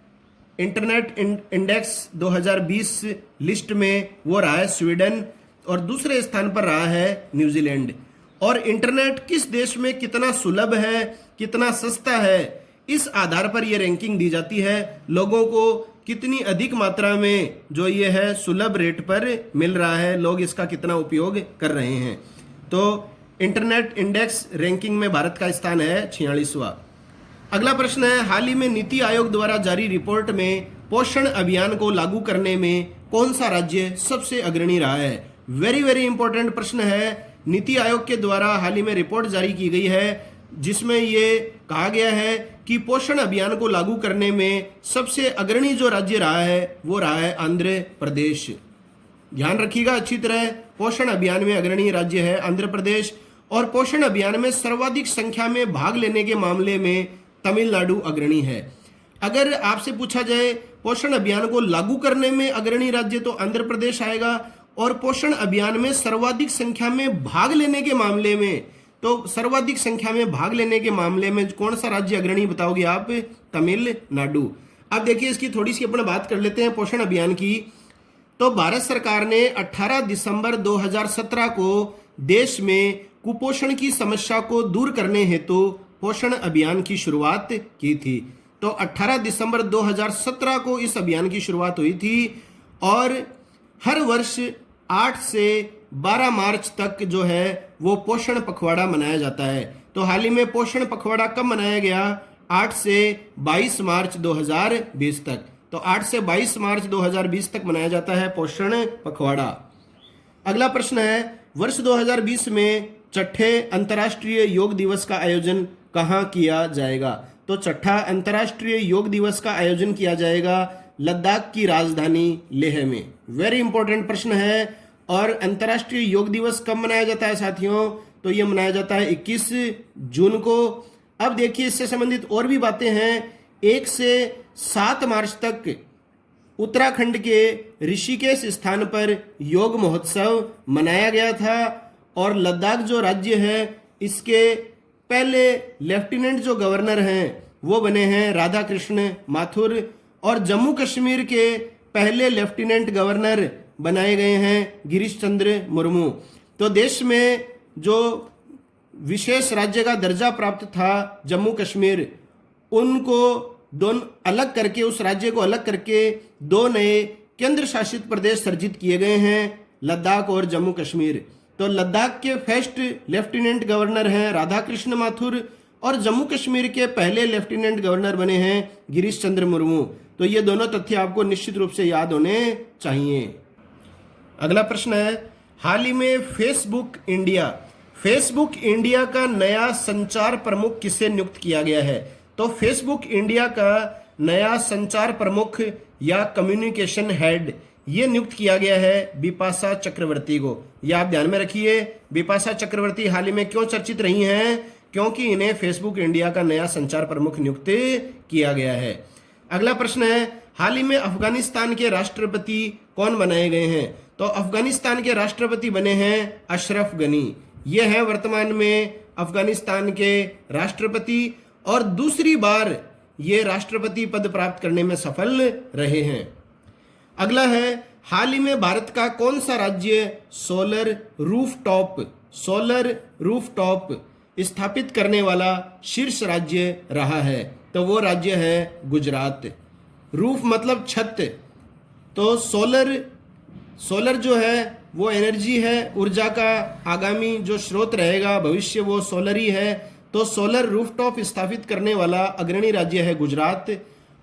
इंटरनेट इंडेक्स 2020 लिस्ट में, वो रहा है स्वीडन, और दूसरे स्थान पर रहा है न्यूजीलैंड। और इंटरनेट किस देश में कितना सुलभ है, कितना सस्ता है, इस आधार पर यह रैंकिंग दी जाती है। लोगों को कितनी अधिक मात्रा में जो ये है सुलभ रेट पर मिल रहा है, लोग इसका कितना उपयोग कर रहे हैं। तो इंटरनेट इंडेक्स रैंकिंग में भारत का स्थान है 46वां। अगला प्रश्न है, हाल ही में नीति आयोग द्वारा जारी रिपोर्ट में पोषण अभियान को लागू करने में कौन सा राज्य सबसे अग्रणी रहा है? वेरी वेरी इंपॉर्टेंट प्रश्न है। नीति आयोग के द्वारा हाल ही में रिपोर्ट जारी की गई है जिसमें ये कहा गया है कि पोषण अभियान को लागू करने में सबसे अग्रणी जो राज्य रहा है वो रहा है आंध्र प्रदेश। ध्यान रखिएगा अच्छी तरह, पोषण अभियान में अग्रणी राज्य है आंध्र प्रदेश। और पोषण अभियान में सर्वाधिक संख्या में भाग लेने के मामले में तमिलनाडु अग्रणी है। अगर आपसे पूछा जाए पोषण अभियान को लागू करने में अग्रणी राज्य तो आंध्र प्रदेश आएगा, और पोषण अभियान में सर्वाधिक संख्या में भाग लेने के मामले में, तो सर्वाधिक संख्या में भाग लेने के मामले में कौन सा राज्य अग्रणी बताओगे आप? तमिलनाडु। अब देखिए इसकी थोड़ी सी अपन बात कर लेते हैं पोषण अभियान की। तो भारत सरकार ने 18 दिसंबर 2017 को देश में कुपोषण की समस्या को दूर करने हेतु पोषण अभियान की शुरुआत की थी। तो 18 दिसंबर 2017 को इस अभियान की शुरुआत हुई थी, और हर वर्ष 8 से 12 मार्च तक जो है वो पोषण पखवाड़ा मनाया जाता है। तो हाल ही में पोषण पखवाड़ा कब मनाया गया? 8 से 22 मार्च 2020 तक। तो 8 से 22 मार्च 2020 तक मनाया जाता है पोषण पखवाड़ा। अगला प्रश्न है, वर्ष 2020 में छठे अंतर्राष्ट्रीय योग दिवस का आयोजन कहाँ किया जाएगा? तो छठा अंतर्राष्ट्रीय योग दिवस का आयोजन किया जाएगा लद्दाख की राजधानी लेह में। वेरी इंपॉर्टेंट प्रश्न है। और अंतर्राष्ट्रीय योग दिवस कब मनाया जाता है साथियों? तो ये मनाया जाता है 21 जून को। अब देखिए इससे संबंधित और भी बातें हैं। 1 से 7 मार्च तक उत्तराखंड के ऋषिकेश स्थान पर योग महोत्सव मनाया गया था, और लद्दाख जो राज्य है इसके पहले लेफ्टिनेंट जो गवर्नर हैं वो बने हैं राधा कृष्ण माथुर, और जम्मू कश्मीर के पहले लेफ्टिनेंट गवर्नर बनाए गए हैं गिरीश चंद्र मुर्मू। तो देश में जो विशेष राज्य का दर्जा प्राप्त था जम्मू कश्मीर, उनको दोनों अलग करके, उस राज्य को अलग करके 2 नए केंद्र शासित प्रदेश सर्जित किए गए हैं, लद्दाख और जम्मू कश्मीर। तो लद्दाख के फर्स्ट लेफ्टिनेंट गवर्नर हैं राधा कृष्ण माथुर, और जम्मू कश्मीर के पहले लेफ्टिनेंट गवर्नर बने हैं गिरीश चंद्र मुर्मू। तो ये दोनों तथ्य आपको निश्चित रूप से याद होने चाहिए। अगला प्रश्न है, हाल ही में फेसबुक इंडिया का नया संचार प्रमुख किसे नियुक्त किया गया है? तो फेसबुक इंडिया का नया संचार प्रमुख या कम्युनिकेशन हेड ये नियुक्त किया गया है बिपाशा चक्रवर्ती को। ये आप ध्यान में रखिए। बिपाशा चक्रवर्ती हाल ही में क्यों चर्चित रही हैं? क्योंकि इन्हें फेसबुक इंडिया का नया संचार प्रमुख नियुक्त किया गया है। अगला प्रश्न है, हाल ही में अफगानिस्तान के राष्ट्रपति कौन बनाए गए हैं? तो अफगानिस्तान के राष्ट्रपति बने हैं अशरफ गनी। ये हैं वर्तमान में अफगानिस्तान के राष्ट्रपति, और दूसरी बार ये राष्ट्रपति पद प्राप्त करने में सफल रहे हैं। अगला है, हाल ही में भारत का कौन सा राज्य सोलर रूफटॉप स्थापित करने वाला शीर्ष राज्य रहा है? तो वो राज्य है गुजरात। रूफ मतलब छत, तो सोलर जो है वो एनर्जी है, ऊर्जा का आगामी जो स्रोत रहेगा भविष्य वो सोलर ही है। तो सोलर रूफटॉप स्थापित करने वाला अग्रणी राज्य है गुजरात।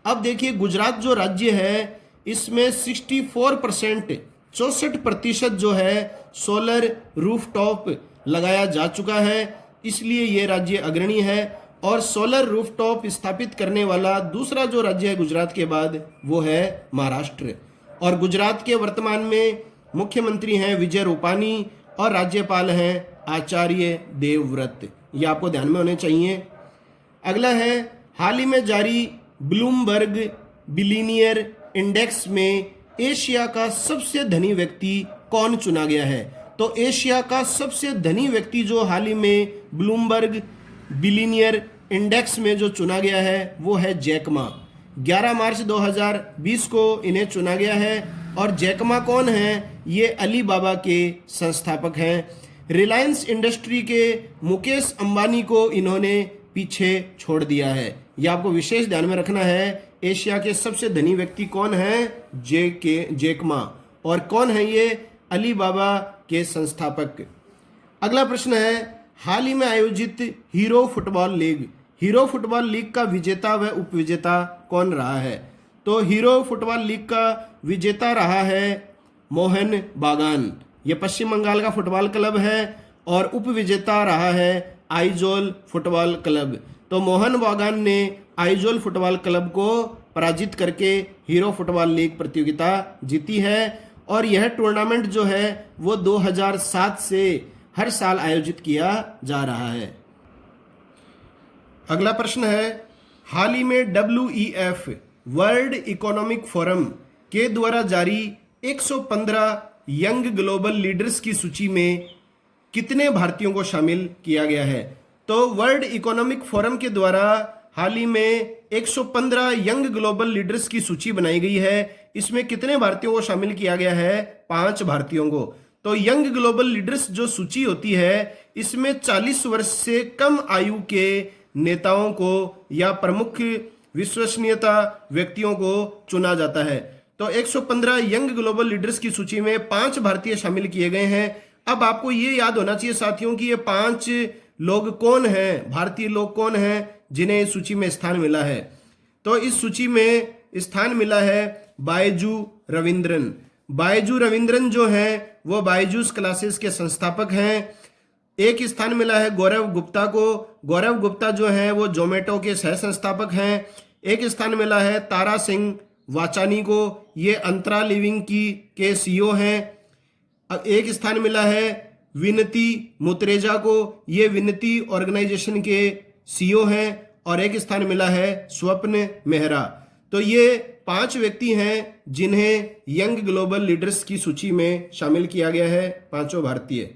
अब देखिए गुजरात जो राज्य है इसमें 64% जो है सोलर रूफटॉप लगाया जा चुका है। इसलिए ये राज्य अग्रणी है। और सोलर रूफटॉप स्थापित करने वाला दूसरा जो राज्य है गुजरात के बाद, वो है महाराष्ट्र। और गुजरात के वर्तमान में मुख्यमंत्री हैं विजय रूपानी और राज्यपाल हैं आचार्य देवव्रत। ये आपको ध्यान में होने चाहिए। अगला है, हाल ही में जारी ब्लूमबर्ग बिलियनियर इंडेक्स में एशिया का सबसे धनी व्यक्ति कौन चुना गया है? तो एशिया का सबसे धनी व्यक्ति जो हाल ही में ब्लूमबर्ग बिलियनियर इंडेक्स में जो चुना गया है वो है जैक मा। 11 मार्च 2020 को इन्हें चुना गया है। और जैक मा कौन है? ये अलीबाबा के संस्थापक हैं। रिलायंस इंडस्ट्री के मुकेश अंबानी को इन्होंने पीछे छोड़ दिया है। यह आपको विशेष ध्यान में रखना है। एशिया के सबसे धनी व्यक्ति कौन है? Jack Ma. और कौन है ये? अलीबाबा के संस्थापक। अगला प्रश्न है, हाल ही में आयोजित हीरो फुटबॉल लीग का विजेता व उपविजेता कौन रहा है? तो हीरो फुटबॉल लीग का विजेता रहा है मोहन बागान। ये पश्चिम बंगाल का फुटबॉल क्लब है। और उपविजेता रहा है आइजोल फुटबॉल क्लब। तो मोहन बागान ने आइजोल फुटबॉल क्लब को पराजित करके हीरो फुटबॉल लीग प्रतियोगिता जीती है। और यह टूर्नामेंट जो है वो 2007 से हर साल आयोजित किया जा रहा है। अगला प्रश्न है, हाल ही में WEF वर्ल्ड इकोनॉमिक फोरम के द्वारा जारी 115 यंग ग्लोबल लीडर्स की सूची में कितने भारतीयों को शामिल किया गया है? तो वर्ल्ड इकोनॉमिक फोरम के द्वारा हाल ही में 115 यंग ग्लोबल लीडर्स की सूची बनाई गई है। इसमें कितने भारतीयों को शामिल किया गया है? 5 भारतीयों को। तो यंग ग्लोबल लीडर्स जो सूची होती है इसमें 40 वर्ष से कम आयु के नेताओं को या प्रमुख विश्वसनीयता व्यक्तियों को चुना जाता है। तो 115 यंग ग्लोबल लीडर्स की सूची में 5 भारतीय शामिल किए गए हैं। अब आपको ये याद होना चाहिए साथियों कि ये 5 लोग कौन हैं, भारतीय लोग कौन हैं जिन्हें इस सूची में स्थान मिला है। तो इस सूची में स्थान मिला है बायजू रविंद्रन। बायजू रविंद्रन जो है वो बायजूस क्लासेस के संस्थापक हैं। एक स्थान मिला है गौरव गुप्ता को। गौरव गुप्ता जो है वो जोमेटो के सह संस्थापक हैं। एक स्थान मिला है तारा सिंह वाचानी को। ये अंतरा लिविंग के CEO हैं। एक स्थान मिला है विनती मुतरेजा को। ये विनती ऑर्गेनाइजेशन के CEO हैं। और एक स्थान मिला है स्वप्न मेहरा। तो ये 5 व्यक्ति हैं जिन्हें यंग ग्लोबल लीडर्स की सूची में शामिल किया गया है, 5 भारतीय।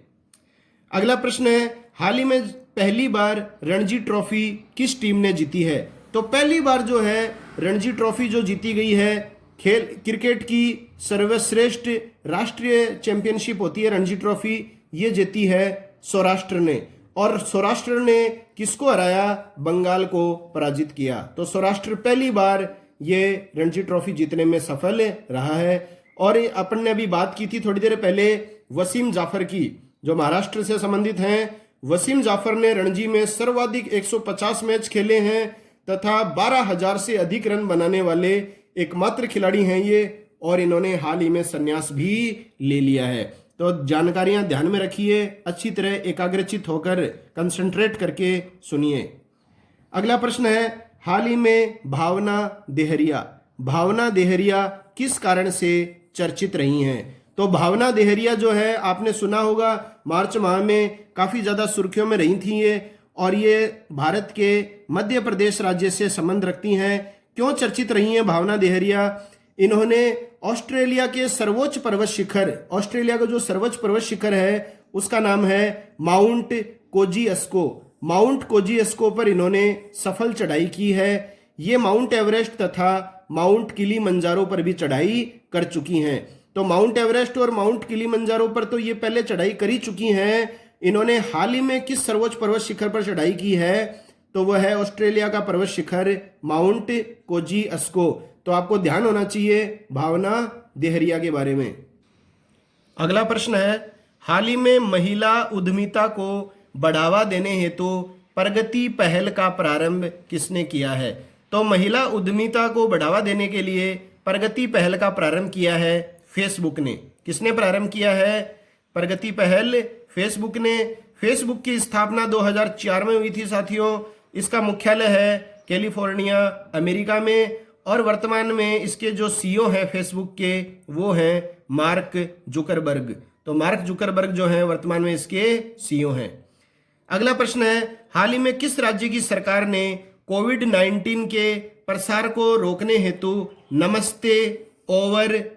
अगला प्रश्न है, हाल ही में पहली बार रणजी ट्रॉफी किस टीम ने जीती है? तो पहली बार जो है रणजी ट्रॉफी जो जीती गई है, क्रिकेट की सर्वश्रेष्ठ राष्ट्रीय चैंपियनशिप होती है रणजी ट्रॉफी, ये जीती है सौराष्ट्र ने। और सौराष्ट्र ने किसको हराया? बंगाल को पराजित किया। तो सौराष्ट्र पहली बार ये रणजी ट्रॉफी जीतने में सफल रहा है। और अपन ने अभी बात की थी थोड़ी देर पहले वसीम जाफर की, जो महाराष्ट्र से संबंधित हैं। वसीम जाफर ने रणजी में सर्वाधिक 150 मैच खेले हैं तथा 12,000 से अधिक रन बनाने वाले एकमात्र खिलाड़ी हैं ये। और इन्होंने हाल ही में संन्यास भी ले लिया है। तो जानकारियां ध्यान में रखिए, अच्छी तरह एकाग्रचित होकर कंसंट्रेट करके सुनिए। अगला प्रश्न है, हाल ही में भावना देहरिया किस कारण से चर्चित रही हैं? तो भावना देहरिया जो है आपने सुना होगा, मार्च माह में काफी ज्यादा सुर्खियों में रही थी ये। और ये भारत के मध्य प्रदेश राज्य से संबंध रखती हैं। क्यों चर्चित रही हैं भावना देहरिया? इन्होंने ऑस्ट्रेलिया के सर्वोच्च पर्वत शिखर, ऑस्ट्रेलिया का जो सर्वोच्च पर्वत शिखर है उसका नाम है माउंट कोजिएस्को। माउंट कोजिएस्को पर इन्होंने सफल चढ़ाई की है। ये माउंट एवरेस्ट तथा माउंट किलीमंजारो पर भी चढ़ाई कर चुकी हैं। तो माउंट एवरेस्ट और माउंट किलीमंजारो पर तो ये पहले चढ़ाई करी चुकी हैं। इन्होंने हाल ही में किस सर्वोच्च पर्वत शिखर पर चढ़ाई की है? तो वह है ऑस्ट्रेलिया का पर्वत शिखर माउंट कोजिएस्को। तो आपको ध्यान होना चाहिए भावना देहरिया के बारे में। अगला प्रश्न है, हाल ही में महिला उद्यमिता को बढ़ावा देने हेतु प्रगति पहल का प्रारंभ किसने किया है? तो महिला उद्यमिता को बढ़ावा देने के लिए प्रगति पहल का प्रारंभ किया है फेसबुक ने। किसने प्रारंभ किया है प्रगति पहल? फेसबुक ने। फेसबुक की स्थापना 2004 में हुई थी साथियों। इसका मुख्यालय है कैलिफोर्निया, अमेरिका में, और वर्तमान में इसके जो सीईओ हैं फेसबुक के वो हैं मार्क जुकरबर्ग। तो मार्क जुकरबर्ग जो हैं वर्तमान में इसके सीईओ हैं। अगला प्रश्न है, हाल ही में किस राज्य की सरकार ने कोविड-19 के प्रसार को रोकने हेतु नमस्ते ओवर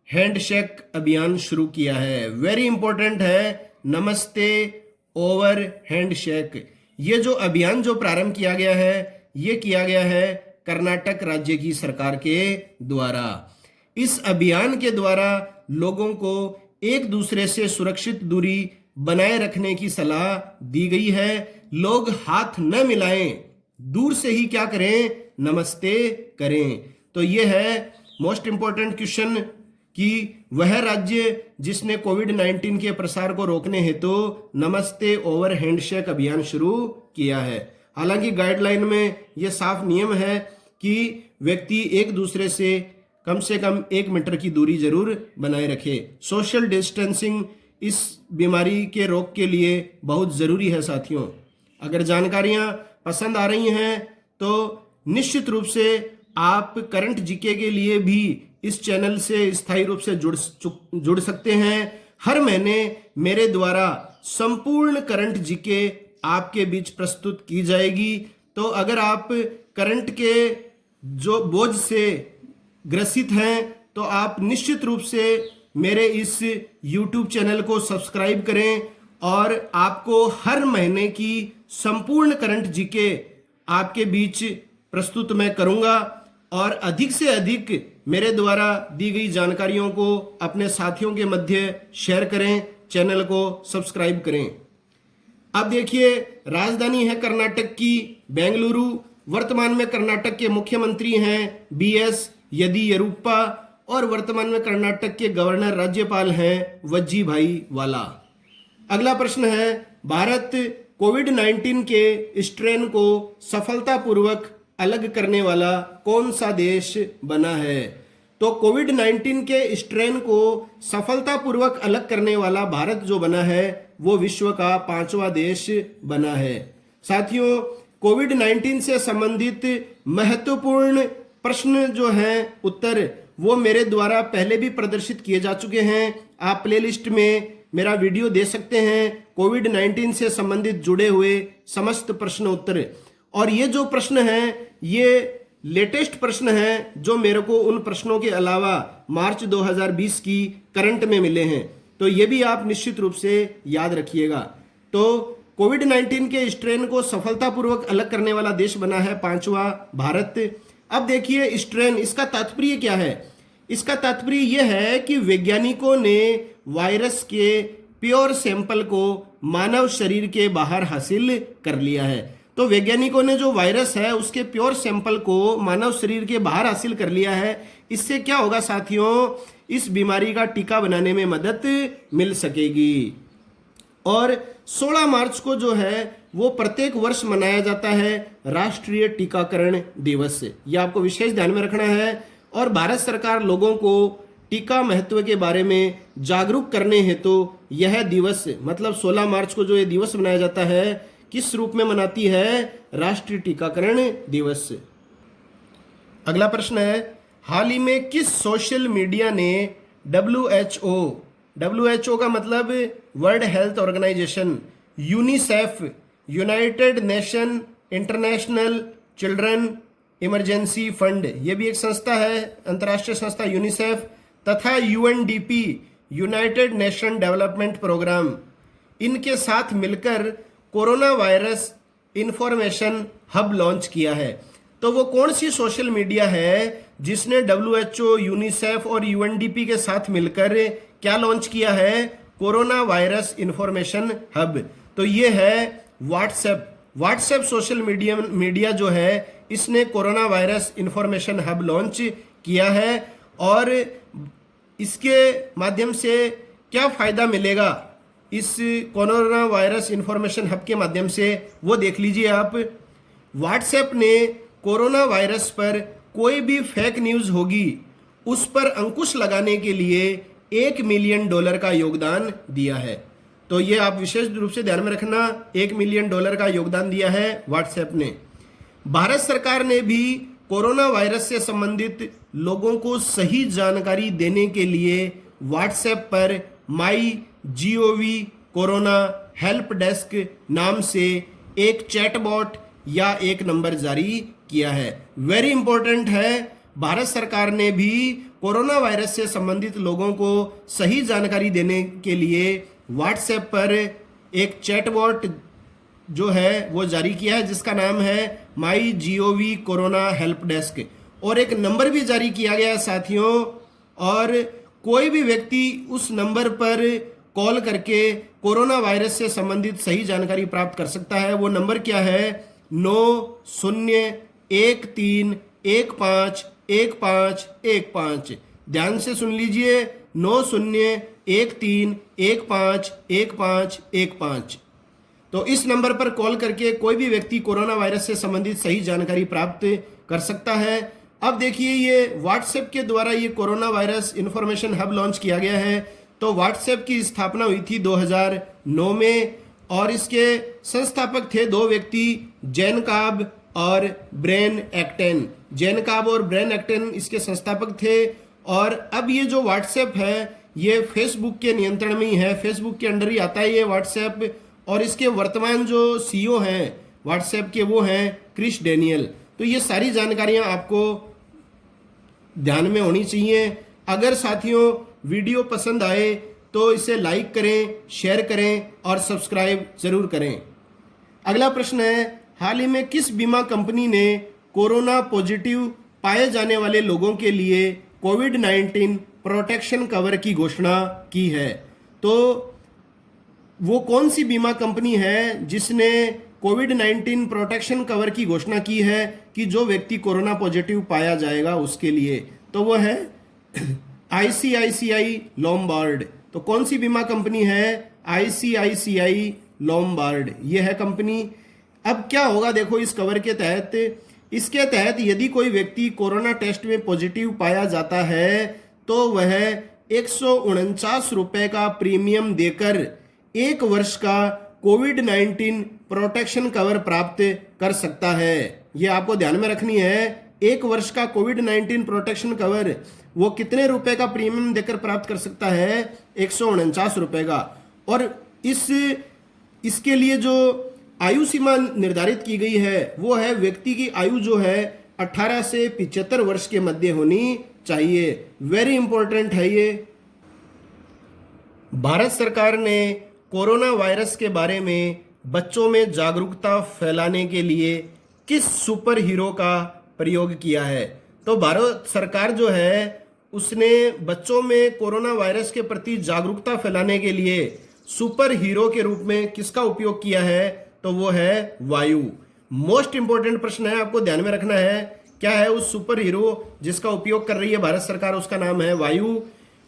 हैंडशेक अभियान शुरू किया है? वेरी इंपॉर्टेंट है, नमस्ते ओवर हैंडशेक। ये जो अभियान जो प्रारंभ किया गया है, ये किया गया है कर्नाटक राज्य की सरकार के द्वारा। इस अभियान के द्वारा लोगों को एक दूसरे से सुरक्षित दूरी बनाए रखने की सलाह दी गई है। लोग हाथ न मिलाएं, दूर से ही क्या करें, नमस्ते करें। तो ये है मोस्ट इंपॉर्टेंट क्वेश्चन कि वह राज्य जिसने कोविड-19 के प्रसार को रोकने हेतु नमस्ते ओवर हैंडशेक अभियान शुरू किया है। हालांकि गाइडलाइन में यह साफ नियम है कि व्यक्ति एक दूसरे से कम 1 मीटर की दूरी जरूर बनाए रखे। सोशल डिस्टेंसिंग इस बीमारी के रोक के लिए बहुत जरूरी है साथियों। अगर जानकारियां पसंद आ रही हैं तो निश्चित रूप से आप करंट जीके के लिए भी इस चैनल से स्थायी रूप से जुड़ सकते हैं। हर महीने मेरे द्वारा संपूर्ण करंट जीके आपके बीच प्रस्तुत की जाएगी। तो अगर आप करंट के जो बोझ से ग्रसित हैं तो आप निश्चित रूप से मेरे इस YouTube चैनल को सब्सक्राइब करें और आपको हर महीने की संपूर्ण करंट जीके आपके बीच प्रस्तुत मैं करूंगा। और अधिक से अधिक मेरे द्वारा दी गई जानकारियों को अपने साथियों के मध्य शेयर करें, चैनल को सब्सक्राइब करें। अब देखिए, राजधानी है कर्नाटक की बेंगलुरु। वर्तमान में कर्नाटक के मुख्यमंत्री हैं BS येदियुरप्पा और वर्तमान में कर्नाटक के गवर्नर राज्यपाल हैं वजीभाई वाला। अगला प्रश्न है, भारत कोविड-19 के स्ट्रेन को सफलतापूर्वक अलग करने वाला कौन सा देश बना है? तो कोविड-19 के स्ट्रेन को सफलतापूर्वक अलग करने वाला भारत जो बना है वो विश्व का 5वां देश बना है। साथियों, कोविड-19 से संबंधित महत्वपूर्ण प्रश्न जो हैं उत्तर वो मेरे द्वारा पहले भी प्रदर्शित किए जा चुके हैं। आप प्लेलिस्ट में मेरा वीडियो दे सकते हैं, कोविड-19 से संबंधित जुड़े हुए समस्त प्रश्न उत्तर। और ये जो प्रश्न हैं ये लेटेस्ट प्रश्न हैं जो मेरे को उन प्रश्नों के अलावा मार्च 2020 की करंट में मिले हैं। तो ये भी आप निश्चित रूप से याद रखिएगा। तो कोविड-19 के स्ट्रेन को सफलतापूर्वक अलग करने वाला देश बना है 5वां भारत। अब देखिए स्ट्रेन, इसका तात्पर्य क्या है? इसका तात्पर्य यह है कि वैज्ञानिकों ने वायरस के प्योर सैंपल को मानव शरीर के बाहर हासिल कर लिया है। तो वैज्ञानिकों ने जो वायरस है उसके प्योर सैंपल को मानव शरीर के बाहर हासिल कर लिया है। इससे क्या होगा साथियों, इस बीमारी का टीका बनाने में मदद मिल सकेगी। और 16 मार्च को जो है वो प्रत्येक वर्ष मनाया जाता है राष्ट्रीय टीकाकरण दिवस। ये आपको विशेष ध्यान में रखना है। और भारत सरकार लोगों को टीका महत्व के बारे में जागरूक करने हेतु यह दिवस, मतलब 16 मार्च को जो ये दिवस मनाया जाता है, किस रूप में मनाती है? राष्ट्रीय टीकाकरण दिवस। अगला प्रश्न है, हाल ही में किस सोशल मीडिया ने WHO का मतलब World Health Organisation, UNICEF, United Nation International Children Emergency Fund, ये भी एक संस्था है, अंतर्राष्ट्रीय संस्था यूनिसेफ, तथा UNDP, United Nation Development Programme, इनके साथ मिलकर corona virus information hub launch किया है। तो वो कौन सी सोशल मीडिया है जिसने WHO, यूनिसेफ और UNDP के साथ मिलकर क्या लॉन्च किया है? Corona virus information hub. तो ये है व्हाट्सएप सोशल मीडिया जो है इसने corona virus information hub launch किया है। और इसके माध्यम से क्या फायदा मिलेगा इस कोरोना वायरस इंफॉर्मेशन हब के माध्यम से, वो देख लीजिए आप। व्हाट्सएप ने कोरोना वायरस पर कोई भी फेक न्यूज़ होगी उस पर अंकुश लगाने के लिए $1 मिलियन का योगदान दिया है। तो ये आप विशेष रूप से ध्यान में रखना। $1 मिलियन का योगदान दिया है व्हाट्सएप ने। भारत सरकार ने भी कोरोना वायरस से संबंधित लोगों को सही जानकारी देने के लिए व्हाट्सएप पर MyGov कोरोना हेल्प डेस्क नाम से एक चैटबॉट या एक नंबर जारी किया है। वेरी इंपॉर्टेंट है, भारत सरकार ने भी कोरोना वायरस से संबंधित लोगों को सही जानकारी देने के लिए व्हाट्सएप पर एक चैटबॉट जो है वो जारी किया है, जिसका नाम है MyGov कोरोना हेल्प डेस्क, और एक नंबर भी जारी किया गया है साथियों। और कोई भी व्यक्ति उस नंबर पर कॉल करके कोरोना वायरस से संबंधित सही जानकारी प्राप्त कर सकता है। वो नंबर क्या है? 9013151515। ध्यान से सुन लीजिए, 9013151515। तो इस नंबर पर कॉल करके कोई भी व्यक्ति कोरोना वायरस से संबंधित सही जानकारी प्राप्त कर सकता है। अब देखिए, ये व्हाट्सएप के द्वारा ये corona virus information hub launch किया गया है। तो व्हाट्सएप की स्थापना हुई थी 2009 में, और इसके संस्थापक थे दो व्यक्ति, जेनकाब और ब्रेन एक्टेन। जेनकाब और ब्रेन एक्टेन इसके संस्थापक थे। और अब ये जो व्हाट्सएप है ये फेसबुक के नियंत्रण में ही है, फेसबुक के अंडर ही आता है ये व्हाट्सएप। और इसके वर्तमान जो CEO हैं व्हाट्सएप के, वो हैं क्रिस डेनियल। तो ये सारी जानकारियां आपको ध्यान में होनी चाहिए। अगर साथियों वीडियो पसंद आए तो इसे लाइक करें, शेयर करें और सब्सक्राइब जरूर करें। अगला प्रश्न है, हाल ही में किस बीमा कंपनी ने कोरोना पॉजिटिव पाए जाने वाले लोगों के लिए कोविड-19 प्रोटेक्शन कवर की घोषणा की है? तो वो कौन सी बीमा कंपनी है जिसने कोविड-19 प्रोटेक्शन कवर की घोषणा की है कि जो व्यक्ति कोरोना पॉजिटिव पाया जाएगा उसके लिए? तो वो है ICICI लोम्बार्ड। तो कौन सी बीमा कंपनी है? ICICI लोम्बार्ड, ये है कंपनी। अब क्या होगा देखो इस कवर के तहत, इसके तहत यदि कोई व्यक्ति कोरोना टेस्ट में पॉजिटिव पाया जाता है तो वह 149 रुपए का प्रीमियम देकर 1 वर्ष का कोविड-19 प्रोटेक्शन कवर प्राप्त कर सकता है। ये आपको ध्यान में रखनी है। 1 वर्ष का कोविड-19 प्रोटेक्शन कवर वो कितने रुपए का प्रीमियम देकर प्राप्त कर सकता है? 149 रुपए का। और इसके लिए जो आयु सीमा निर्धारित की गई है वो है, व्यक्ति की आयु जो है 18 से 75 वर्ष के मध्य होनी चाहिए। वेरी इंपॉर्टेंट है ये। भारत सरकार ने कोरोना वायरस के बारे में बच्चों में जागरूकता फैलाने के लिए किस सुपर हीरो का प्रयोग किया है? तो भारत सरकार जो है उसने बच्चों में कोरोना वायरस के प्रति जागरूकता फैलाने के लिए सुपर हीरो के रूप में किसका उपयोग किया है? तो वो है वायु। मोस्ट इंपोर्टेंट प्रश्न है, आपको ध्यान में रखना है। क्या है उस सुपर हीरो जिसका उपयोग कर रही है भारत सरकार? उसका नाम है वायु।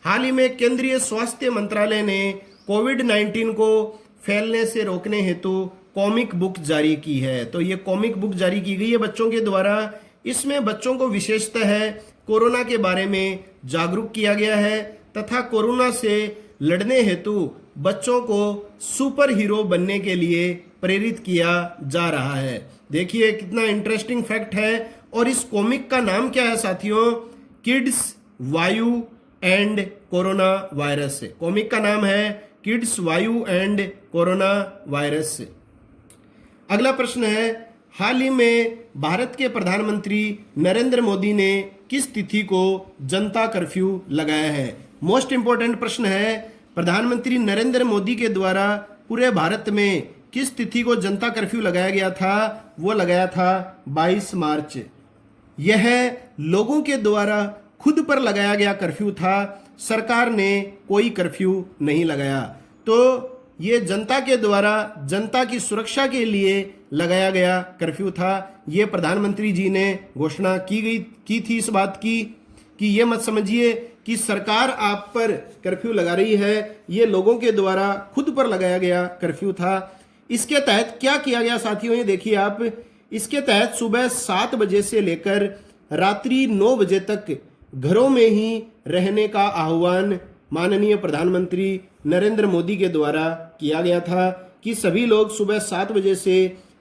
हाल ही में केंद्रीय स्वास्थ्य मंत्रालय ने कोविड-19 को फैलने से रोकने हेतु कॉमिक बुक जारी की है। तो ये कॉमिक बुक जारी की गई है बच्चों के द्वारा। इसमें बच्चों को विशेषतः है कोरोना के बारे में जागरूक किया गया है तथा कोरोना से लड़ने हेतु बच्चों को सुपर हीरो बनने के लिए प्रेरित किया जा रहा है। देखिए कितना इंटरेस्टिंग फैक्ट है। और इस कॉमिक का नाम क्या है साथियों? किड्स वायु एंड कोरोना वायरस। कॉमिक का नाम है किड्स वायु एंड कोरोना वायरस। अगला प्रश्न है, हाल ही में भारत के प्रधानमंत्री नरेंद्र मोदी ने किस तिथि को जनता कर्फ्यू लगाया है? मोस्ट इंपोर्टेंट प्रश्न है। प्रधानमंत्री नरेंद्र मोदी के द्वारा पूरे भारत में किस तिथि को जनता कर्फ्यू लगाया गया था? वो लगाया था 22 मार्च। यह लोगों के द्वारा खुद पर लगाया गया कर्फ्यू था, सरकार ने कोई कर्फ्यू नहीं लगाया। तो ये जनता के द्वारा जनता की सुरक्षा के लिए लगाया गया कर्फ्यू था। ये प्रधानमंत्री जी ने घोषणा की थी इस बात की कि ये मत समझिए कि सरकार आप पर कर्फ्यू लगा रही है, ये लोगों के द्वारा खुद पर लगाया गया कर्फ्यू था। इसके तहत क्या किया गया साथियों, ये देखिए आप। इसके तहत सुबह 7 बजे से लेकर रात्रि 9 बजे तक घरों में ही रहने का आह्वान माननीय प्रधानमंत्री नरेंद्र मोदी के द्वारा किया गया था कि सभी लोग सुबह 7 बजे से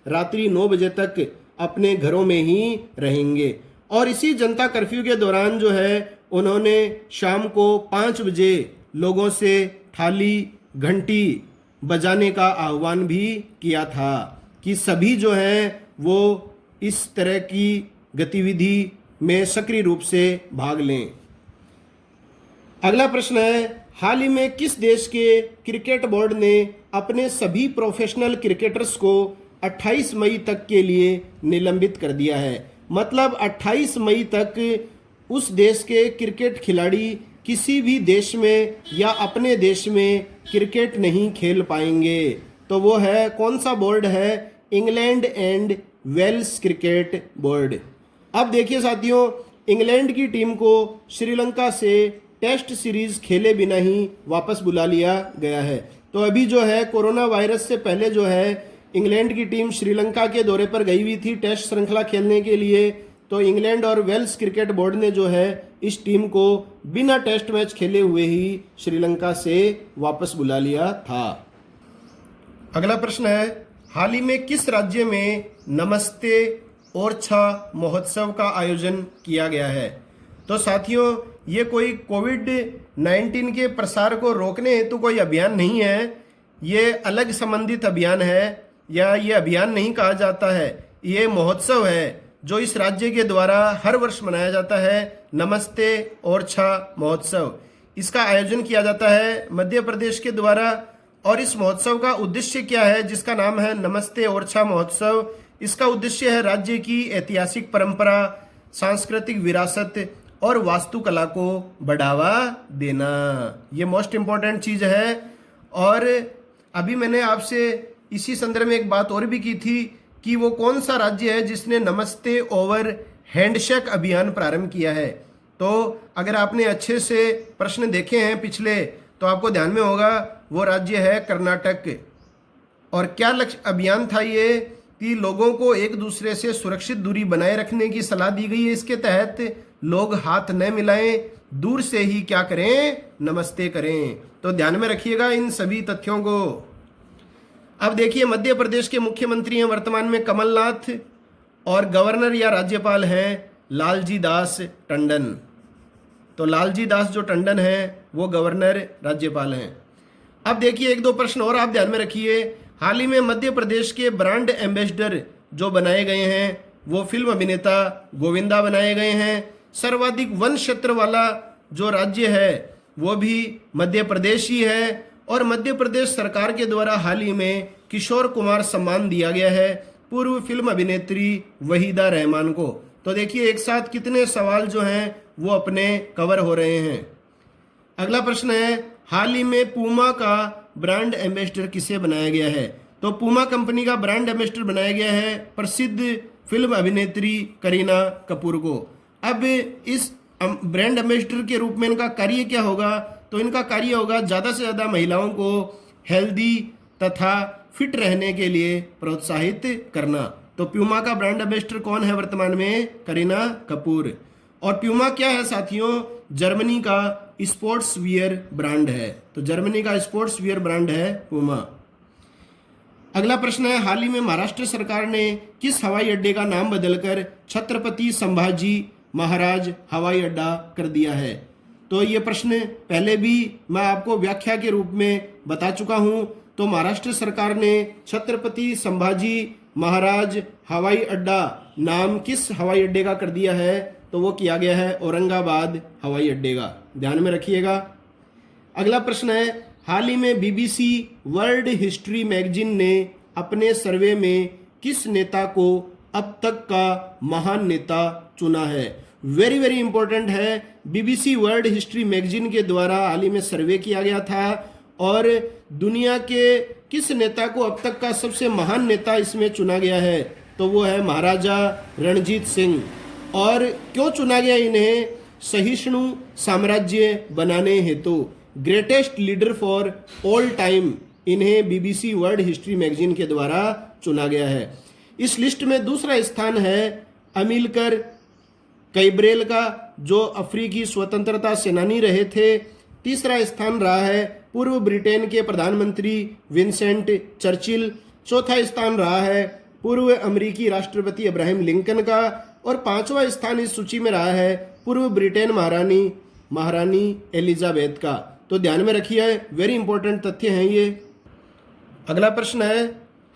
रात्रि 9 बजे तक अपने घरों में ही रहेंगे। और इसी जनता कर्फ्यू के दौरान जो है उन्होंने शाम को 5 बजे लोगों से थाली घंटी बजाने का आह्वान भी किया था कि सभी जो हैं वो इस तरह की गतिविधि में सक्रिय रूप से भाग लें। अगला प्रश्न है, हाल ही में किस देश के क्रिकेट बोर्ड ने अपने सभी प्रोफेशनल क्रिकेटर्स को 28 मई तक के लिए निलंबित कर दिया है। मतलब 28 मई तक उस देश के क्रिकेट खिलाड़ी किसी भी देश में या अपने देश में क्रिकेट नहीं खेल पाएंगे। तो वो है, कौन सा बोर्ड है? England and Wales Cricket Board. अब देखिए साथियों, इंग्लैंड की टीम को श्रीलंका से टेस्ट सीरीज खेले बिना ही वापस बुला लिया गया है। तो अभी जो है कोरोना वायरस से पहले जो है इंग्लैंड की टीम श्रीलंका के दौरे पर गई हुई थी टेस्ट श्रृंखला खेलने के लिए। तो इंग्लैंड और वेल्स क्रिकेट बोर्ड ने जो है इस टीम को बिना टेस्ट मैच खेले हुए ही श्रीलंका से वापस बुला लिया था। अगला प्रश्न है, हाल ही में किस राज्य में नमस्ते ओरछा महोत्सव का आयोजन किया गया है? तो साथियों, ये कोई कोविड-19 के प्रसार को रोकने हेतु कोई अभियान नहीं है। ये अलग संबंधित अभियान है, या ये अभियान नहीं कहा जाता है। ये महोत्सव है जो इस राज्य के द्वारा हर वर्ष मनाया जाता है, नमस्ते ओरछा महोत्सव। इसका आयोजन किया जाता है मध्य प्रदेश के द्वारा। और इस महोत्सव का उद्देश्य क्या है, जिसका नाम है नमस्ते ओरछा महोत्सव? इसका उद्देश्य है राज्य की ऐतिहासिक परंपरा, सांस्कृतिक विरासत और वास्तुकला को बढ़ावा देना। ये मोस्ट इम्पॉर्टेंट चीज़ है। और अभी मैंने आपसे इसी संदर्भ में एक बात और भी की थी कि वो कौन सा राज्य है जिसने नमस्ते ओवर हैंडशेक अभियान प्रारंभ किया है। तो अगर आपने अच्छे से प्रश्न देखे हैं पिछले, तो आपको ध्यान में होगा वो राज्य है कर्नाटक। और क्या लक्ष्य अभियान था ये कि लोगों को एक दूसरे से सुरक्षित दूरी बनाए रखने की सलाह दी गई है। इसके तहत लोग हाथ न मिलाएं, दूर से ही क्या करें, नमस्ते करें। तो ध्यान में रखिएगा इन सभी तथ्यों को। अब देखिए, मध्य प्रदेश के मुख्यमंत्री हैं वर्तमान में कमलनाथ, और गवर्नर या राज्यपाल हैं लालजी दास टंडन। तो लालजी दास जो टंडन है वो गवर्नर राज्यपाल हैं। अब देखिए, एक दो प्रश्न और आप ध्यान में रखिए। हाल ही में मध्य प्रदेश के ब्रांड एम्बेसडर जो बनाए गए हैं वो फिल्म अभिनेता गोविंदा बनाए गए हैं। सर्वाधिक वन क्षेत्र वाला जो राज्य है वो भी मध्य प्रदेश ही है। और मध्य प्रदेश सरकार के द्वारा हाल ही में किशोर कुमार सम्मान दिया गया है पूर्व फिल्म अभिनेत्री वहीदा रहमान को। तो देखिए, एक साथ कितने सवाल जो हैं वो अपने कवर हो रहे हैं। अगला प्रश्न है, हाल ही में पूमा का ब्रांड एम्बेसडर किसे बनाया गया है? तो पूमा कंपनी का ब्रांड एम्बेसडर बनाया गया है प्रसिद्ध फिल्म अभिनेत्री करीना कपूर को। अब इस ब्रांड एम्बेसडर के रूप में इनका कार्य क्या होगा? तो इनका कार्य होगा ज़्यादा से ज़्यादा महिलाओं को हेल्दी तथा फिट रहने के लिए प्रोत्साहित करना। तो प्यूमा का ब्रांड एम्बेसडर कौन है वर्तमान में? करीना कपूर। और प्यूमा क्या है साथियों? जर्मनी का स्पोर्ट्स वियर ब्रांड है। तो जर्मनी का स्पोर्ट्स वियर ब्रांड है प्यूमा। अगला प्रश्न है, हाल ही में महाराष्ट्र सरकार ने किस हवाई अड्डे का नाम बदलकर छत्रपति संभाजी महाराज हवाई अड्डा कर दिया है? तो ये प्रश्न पहले भी मैं आपको व्याख्या के रूप में बता चुका हूं। तो महाराष्ट्र सरकार ने छत्रपति संभाजी महाराज हवाई अड्डा नाम किस हवाई अड्डे का कर दिया है? तो वो किया गया है औरंगाबाद हवाई अड्डे का। ध्यान में रखिएगा। अगला प्रश्न है, हाल ही में बीबीसी वर्ल्ड हिस्ट्री मैगजीन ने अपने सर्वे में किस नेता को अब तक का महान नेता चुना है? वेरी वेरी इंपॉर्टेंट है। बीबीसी वर्ल्ड हिस्ट्री मैगजीन के द्वारा हाल ही में सर्वे किया गया था और दुनिया के किस नेता को अब तक का सबसे महान नेता इसमें चुना गया है? तो वो है महाराजा रणजीत सिंह। और क्यों चुना गया इन्हें? सहिष्णु साम्राज्य बनाने हेतु, greatest leader for all time, इन्हें बीबीसी वर्ल्ड हिस्ट्री मैगजीन के द्वारा चुना गया है। इस लिस्ट में दूसरा स्थान है अमीलकर कैब्रेल का, जो अफ्रीकी स्वतंत्रता सेनानी रहे थे। तीसरा स्थान रहा है पूर्व ब्रिटेन के प्रधानमंत्री विंसेंट चर्चिल। चौथा स्थान रहा है पूर्व अमेरिकी राष्ट्रपति अब्राहम लिंकन का। और पांचवा स्थान इस सूची में रहा है पूर्व ब्रिटेन महारानी एलिजाबेथ का। तो ध्यान में रखिए, वेरी इंपॉर्टेंट तथ्य हैं ये। अगला प्रश्न है,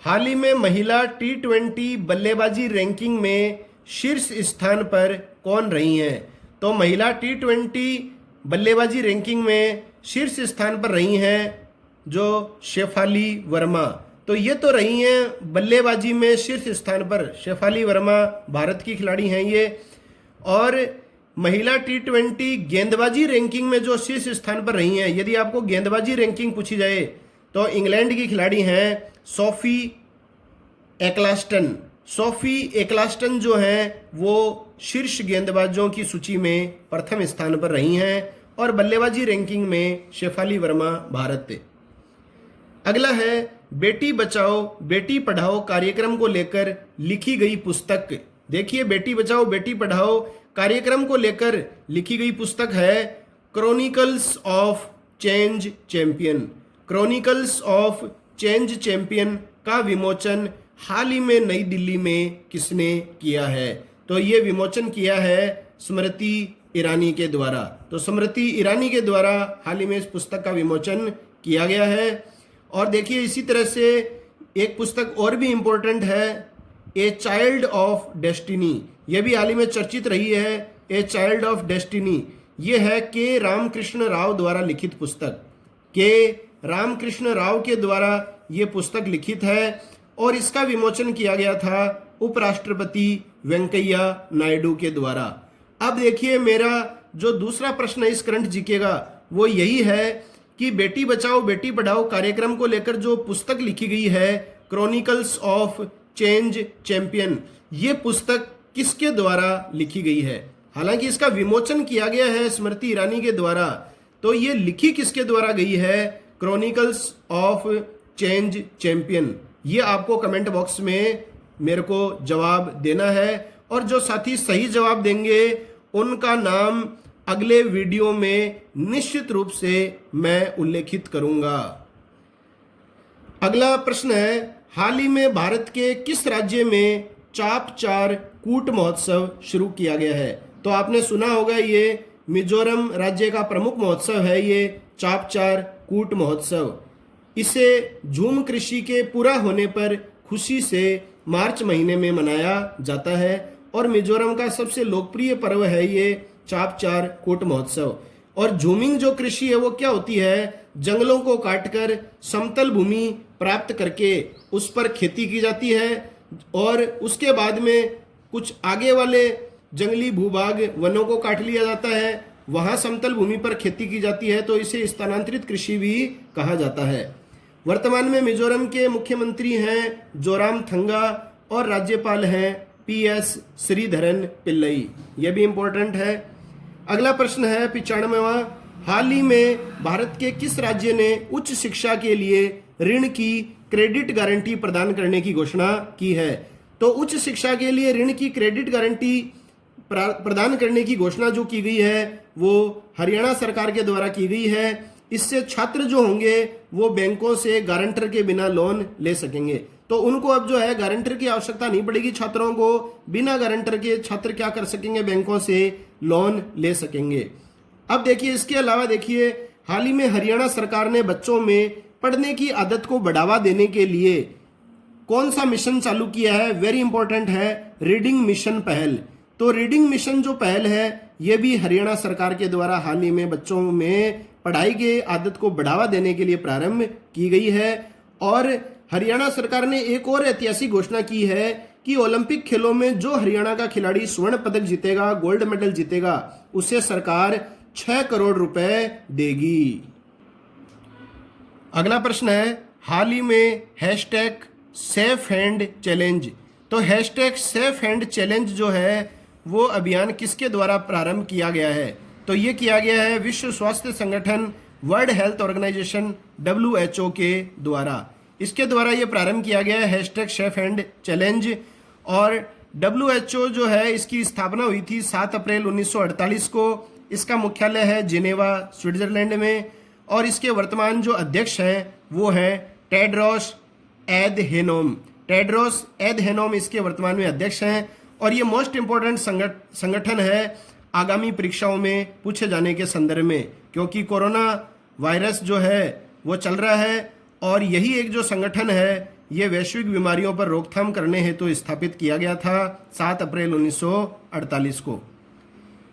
हाल ही में महिला T20 बल्लेबाजी रैंकिंग में शीर्ष स्थान पर कौन रही हैं? तो महिला T20 बल्लेबाजी रैंकिंग में शीर्ष स्थान पर रही हैं जो शेफाली वर्मा। तो ये तो रही हैं बल्लेबाजी में शीर्ष स्थान पर, शेफाली वर्मा भारत की खिलाड़ी हैं ये। और महिला T20 गेंदबाजी रैंकिंग में जो शीर्ष स्थान पर रही हैं, यदि आपको गेंदबाजी रैंकिंग पूछी जाए तो इंग्लैंड की खिलाड़ी हैं सोफी एक्लास्टन। सोफी एक्लास्टन जो हैं वो शीर्ष गेंदबाजों की सूची में प्रथम स्थान पर रही हैं और बल्लेबाजी रैंकिंग में शेफाली वर्मा भारत। अगला है, बेटी बचाओ बेटी पढ़ाओ कार्यक्रम को लेकर लिखी गई पुस्तक। देखिए, बेटी बचाओ बेटी पढ़ाओ कार्यक्रम को लेकर लिखी गई पुस्तक है chronicles of change champion. Chronicles of change champion का विमोचन हाल ही में नई दिल्ली में किसने किया है? तो ये विमोचन किया है स्मृति ईरानी के द्वारा। तो स्मृति ईरानी के द्वारा हाल ही में इस पुस्तक का विमोचन किया गया है। और देखिए, इसी तरह से एक पुस्तक और भी इंपॉर्टेंट है, ए चाइल्ड ऑफ डेस्टिनी। यह भी हाल ही में चर्चित रही है, ए चाइल्ड ऑफ डेस्टिनी। ये है के रामकृष्ण राव द्वारा लिखित पुस्तक। के रामकृष्ण राव के द्वारा ये पुस्तक लिखित है और इसका विमोचन किया गया था उपराष्ट्रपति वेंकैया नायडू के द्वारा। अब देखिए, मेरा जो दूसरा प्रश्न इस करंट जीके का वो यही है कि बेटी बचाओ बेटी पढ़ाओ कार्यक्रम को लेकर जो पुस्तक लिखी गई है क्रॉनिकल्स ऑफ चेंज चैंपियन, ये पुस्तक किसके द्वारा लिखी गई है? हालांकि इसका विमोचन किया गया है स्मृति ईरानी के द्वारा, तो ये लिखी किसके द्वारा गई है क्रॉनिकल्स ऑफ चेंज चैंपियन? ये आपको कमेंट बॉक्स में मेरे को जवाब देना है और जो साथी सही जवाब देंगे उनका नाम अगले वीडियो में निश्चित रूप से मैं उल्लेखित करूंगा। अगला प्रश्न है, हाल ही में भारत के किस राज्य में चाप चार कूट महोत्सव शुरू किया गया है? तो आपने सुना होगा, ये मिजोरम राज्य का प्रमुख महोत्सव है ये चाप चार कूट महोत्सव। इसे झूम कृषि के पूरा होने पर खुशी से मार्च महीने में मनाया जाता है और मिजोरम का सबसे लोकप्रिय पर्व है ये चाप चार कूट महोत्सव। और झूमिंग जो कृषि है वो क्या होती है? जंगलों को काटकर समतल भूमि प्राप्त करके उस पर खेती की जाती है और उसके बाद में कुछ आगे वाले जंगली भूभाग वनों को काट लिया जाता है, वहां समतल भूमि पर खेती की जाती है, तो इसे स्थानांतरित कृषि भी कहा जाता है। वर्तमान में मिजोरम के मुख्यमंत्री हैं जोरामथंगा और राज्यपाल हैं PS श्रीधरन पिल्लई। यह भी इंपॉर्टेंट है। अगला प्रश्न है 95वां, हाल ही में भारत के किस राज्य ने उच्च शिक्षा के लिए ऋण की क्रेडिट गारंटी प्रदान करने की घोषणा की है? तो उच्च शिक्षा के लिए ऋण की क्रेडिट गारंटी प्रदान करने की घोषणा जो की गई है वो हरियाणा सरकार के द्वारा की गई है। इससे छात्र जो होंगे वो बैंकों से गारंटर के बिना लोन ले सकेंगे। तो उनको अब जो है गारंटर की आवश्यकता नहीं पड़ेगी, छात्रों को बिना गारंटर के छात्र क्या कर सकेंगे, बैंकों से लोन ले सकेंगे। अब देखिए, इसके अलावा देखिए, हाल ही में हरियाणा सरकार ने बच्चों में पढ़ने की आदत को बढ़ावा देने के लिए कौन सा मिशन चालू किया है? वेरी इंपॉर्टेंट है, रीडिंग मिशन पहल। तो रीडिंग मिशन जो पहल है ये भी हरियाणा सरकार के द्वारा हाल ही में बच्चों में पढ़ाई की आदत को बढ़ावा देने के लिए प्रारंभ की गई है। और हरियाणा सरकार ने एक और ऐतिहासिक घोषणा की है कि ओलंपिक खेलों में जो हरियाणा का खिलाड़ी स्वर्ण पदक जीतेगा, गोल्ड मेडल जीतेगा, उसे सरकार 6 करोड़ रुपए देगी। अगला प्रश्न है, हाल ही में हैशटैग सेफ हैंड चैलेंज। तो हैशटैग सेफ हैंड चैलेंज जो है वो अभियान किसके द्वारा प्रारंभ किया गया है? तो ये किया गया है विश्व स्वास्थ्य संगठन वर्ल्ड हेल्थ ऑर्गेनाइजेशन WHO के द्वारा। इसके द्वारा ये प्रारंभ किया गया है हैशटैग सेफ हैंड चैलेंज। और WHO जो है इसकी स्थापना हुई थी 7 अप्रैल 1948 को। इसका मुख्यालय है जिनेवा, स्विट्जरलैंड में, और इसके वर्तमान जो अध्यक्ष हैं वो हैं टेड्रोस एधेनोम। टेड्रोस एधेनोम इसके वर्तमान में अध्यक्ष हैं, और ये मोस्ट इम्पोर्टेंट संगठन है आगामी परीक्षाओं में पूछे जाने के संदर्भ में, क्योंकि कोरोना वायरस जो है वो चल रहा है, और यही एक जो संगठन है ये वैश्विक बीमारियों पर रोकथाम करने हेतु स्थापित किया गया था 7 अप्रैल 1948 को।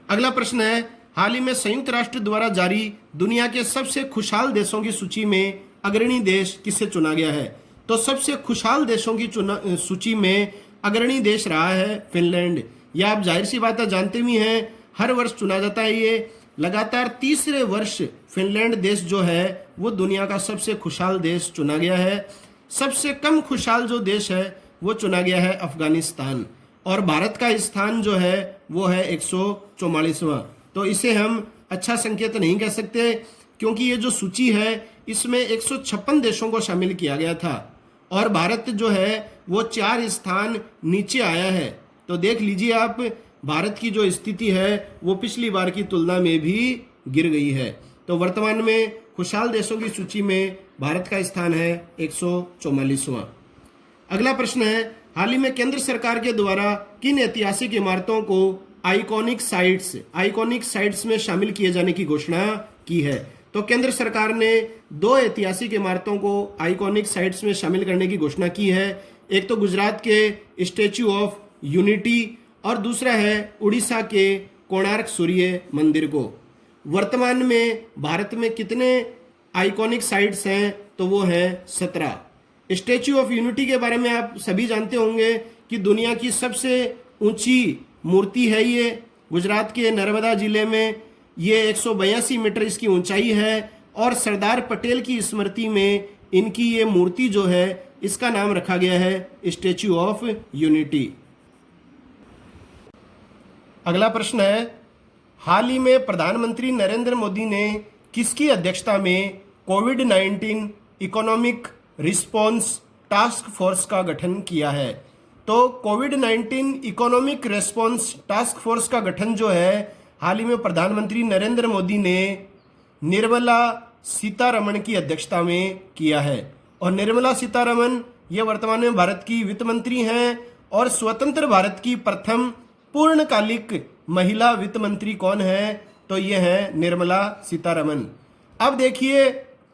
अगला प्रश्न है, हाल ही में संयुक्त राष्ट्र द्वारा जारी दुनिया के सबसे खुशहाल देशों की सूची में अग्रणी देश किसे चुना गया है? तो सबसे खुशहाल देशों की सूची में अग्रणी देश रहा है फिनलैंड। यह आप जाहिर सी बात है जानते भी हैं, हर वर्ष चुना जाता है। ये लगातार तीसरे वर्ष फिनलैंड देश जो है वो दुनिया का सबसे खुशहाल देश चुना गया है। सबसे कम खुशहाल जो देश है वो चुना गया है अफगानिस्तान, और भारत का स्थान जो है वो है 144वां। तो इसे हम अच्छा संकेत नहीं कह सकते, क्योंकि ये जो सूची है इसमें 156 देशों को शामिल किया गया था, और भारत जो है वो 4 स्थान नीचे आया है। तो देख लीजिए आप, भारत की जो स्थिति है वो पिछली बार की तुलना में भी गिर गई है। तो वर्तमान में खुशहाल देशों की सूची में भारत का स्थान है 144वां। अगला प्रश्न है, हाल ही में केंद्र सरकार के द्वारा किन ऐतिहासिक इमारतों को आइकॉनिक साइट्स में शामिल किए जाने की घोषणा की है? तो केंद्र सरकार ने 2 ऐतिहासिक इमारतों को आइकॉनिक साइट्स में शामिल करने की घोषणा की है। एक तो गुजरात के स्टैच्यू ऑफ यूनिटी, और दूसरा है उड़ीसा के कोणार्क सूर्य मंदिर को। वर्तमान में भारत में कितने आइकॉनिक साइट्स हैं? तो वो है 17। स्टैच्यू ऑफ यूनिटी के बारे में आप सभी जानते होंगे कि दुनिया की सबसे ऊंची मूर्ति है ये, गुजरात के नर्मदा जिले में। ये 182 मीटर इसकी ऊंचाई है, और सरदार पटेल की स्मृति में इनकी ये मूर्ति जो है इसका नाम रखा गया है स्टैच्यू ऑफ यूनिटी। अगला प्रश्न है, हाल ही में प्रधानमंत्री नरेंद्र मोदी ने किसकी अध्यक्षता में कोविड-19 इकोनॉमिक रिस्पॉन्स टास्क फोर्स का गठन किया है? तो कोविड-19 इकोनॉमिक रिस्पॉन्स टास्क फोर्स का गठन जो है हाल ही में प्रधानमंत्री नरेंद्र मोदी ने निर्मला सीतारमण की अध्यक्षता में किया है। और निर्मला सीतारमण ये वर्तमान में भारत की वित्त मंत्री हैं, और स्वतंत्र भारत की प्रथम पूर्णकालिक महिला वित्त मंत्री कौन है? तो ये है निर्मला सीतारमण। अब देखिए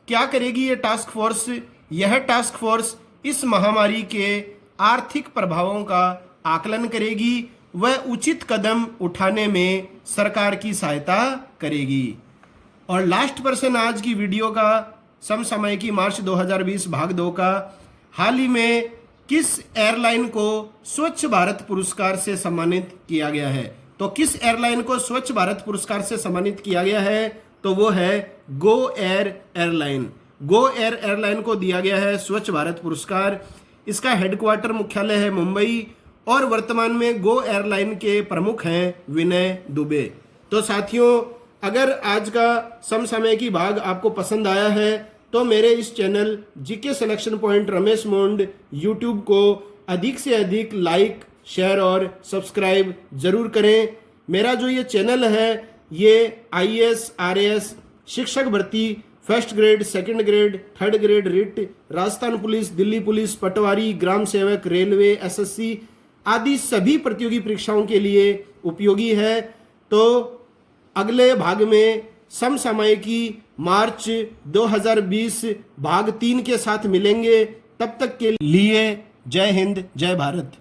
क्या करेगी ये टास्क फोर्स। यह टास्क फोर्स इस महामारी के आर्थिक प्रभावों का आकलन करेगी, वह उचित कदम उठाने में सरकार की सहायता करेगी। और लास्ट प्रश्न आज की वीडियो का समसामयिकी मार्च 2020 भाग 2 का, हाल ही में किस एयरलाइन को स्वच्छ भारत पुरस्कार से सम्मानित किया गया है? तो किस एयरलाइन को स्वच्छ भारत पुरस्कार से सम्मानित किया गया है? तो वो है Go Air airline. Go Air airline को दिया गया है स्वच्छ भारत पुरस्कार। इसका हेडक्वार्टर मुख्यालय है मुंबई, और वर्तमान में गो एयरलाइन के प्रमुख हैं विनय दुबे। तो साथियों, अगर आज का समसामयिकी भाग आपको पसंद आया है तो मेरे इस channel GK selection point Ramesh मोंड यूट्यूब को अधिक से अधिक लाइक, शेयर और सब्सक्राइब जरूर करें। मेरा जो ये चैनल है ये IAS, RAS, शिक्षक भर्ती, first grade, second grade, third grade, REET, Rajasthan police, Delhi police, पटवारी, ग्राम सेवक, रेलवे, SSC आदि सभी प्रतियोगी परीक्षाओं के लिए उपयोगी है। तो अगले भाग में समसामयिकी मार्च 2020 भाग 3 के साथ मिलेंगे। तब तक के लिए जय हिंद, जय भारत।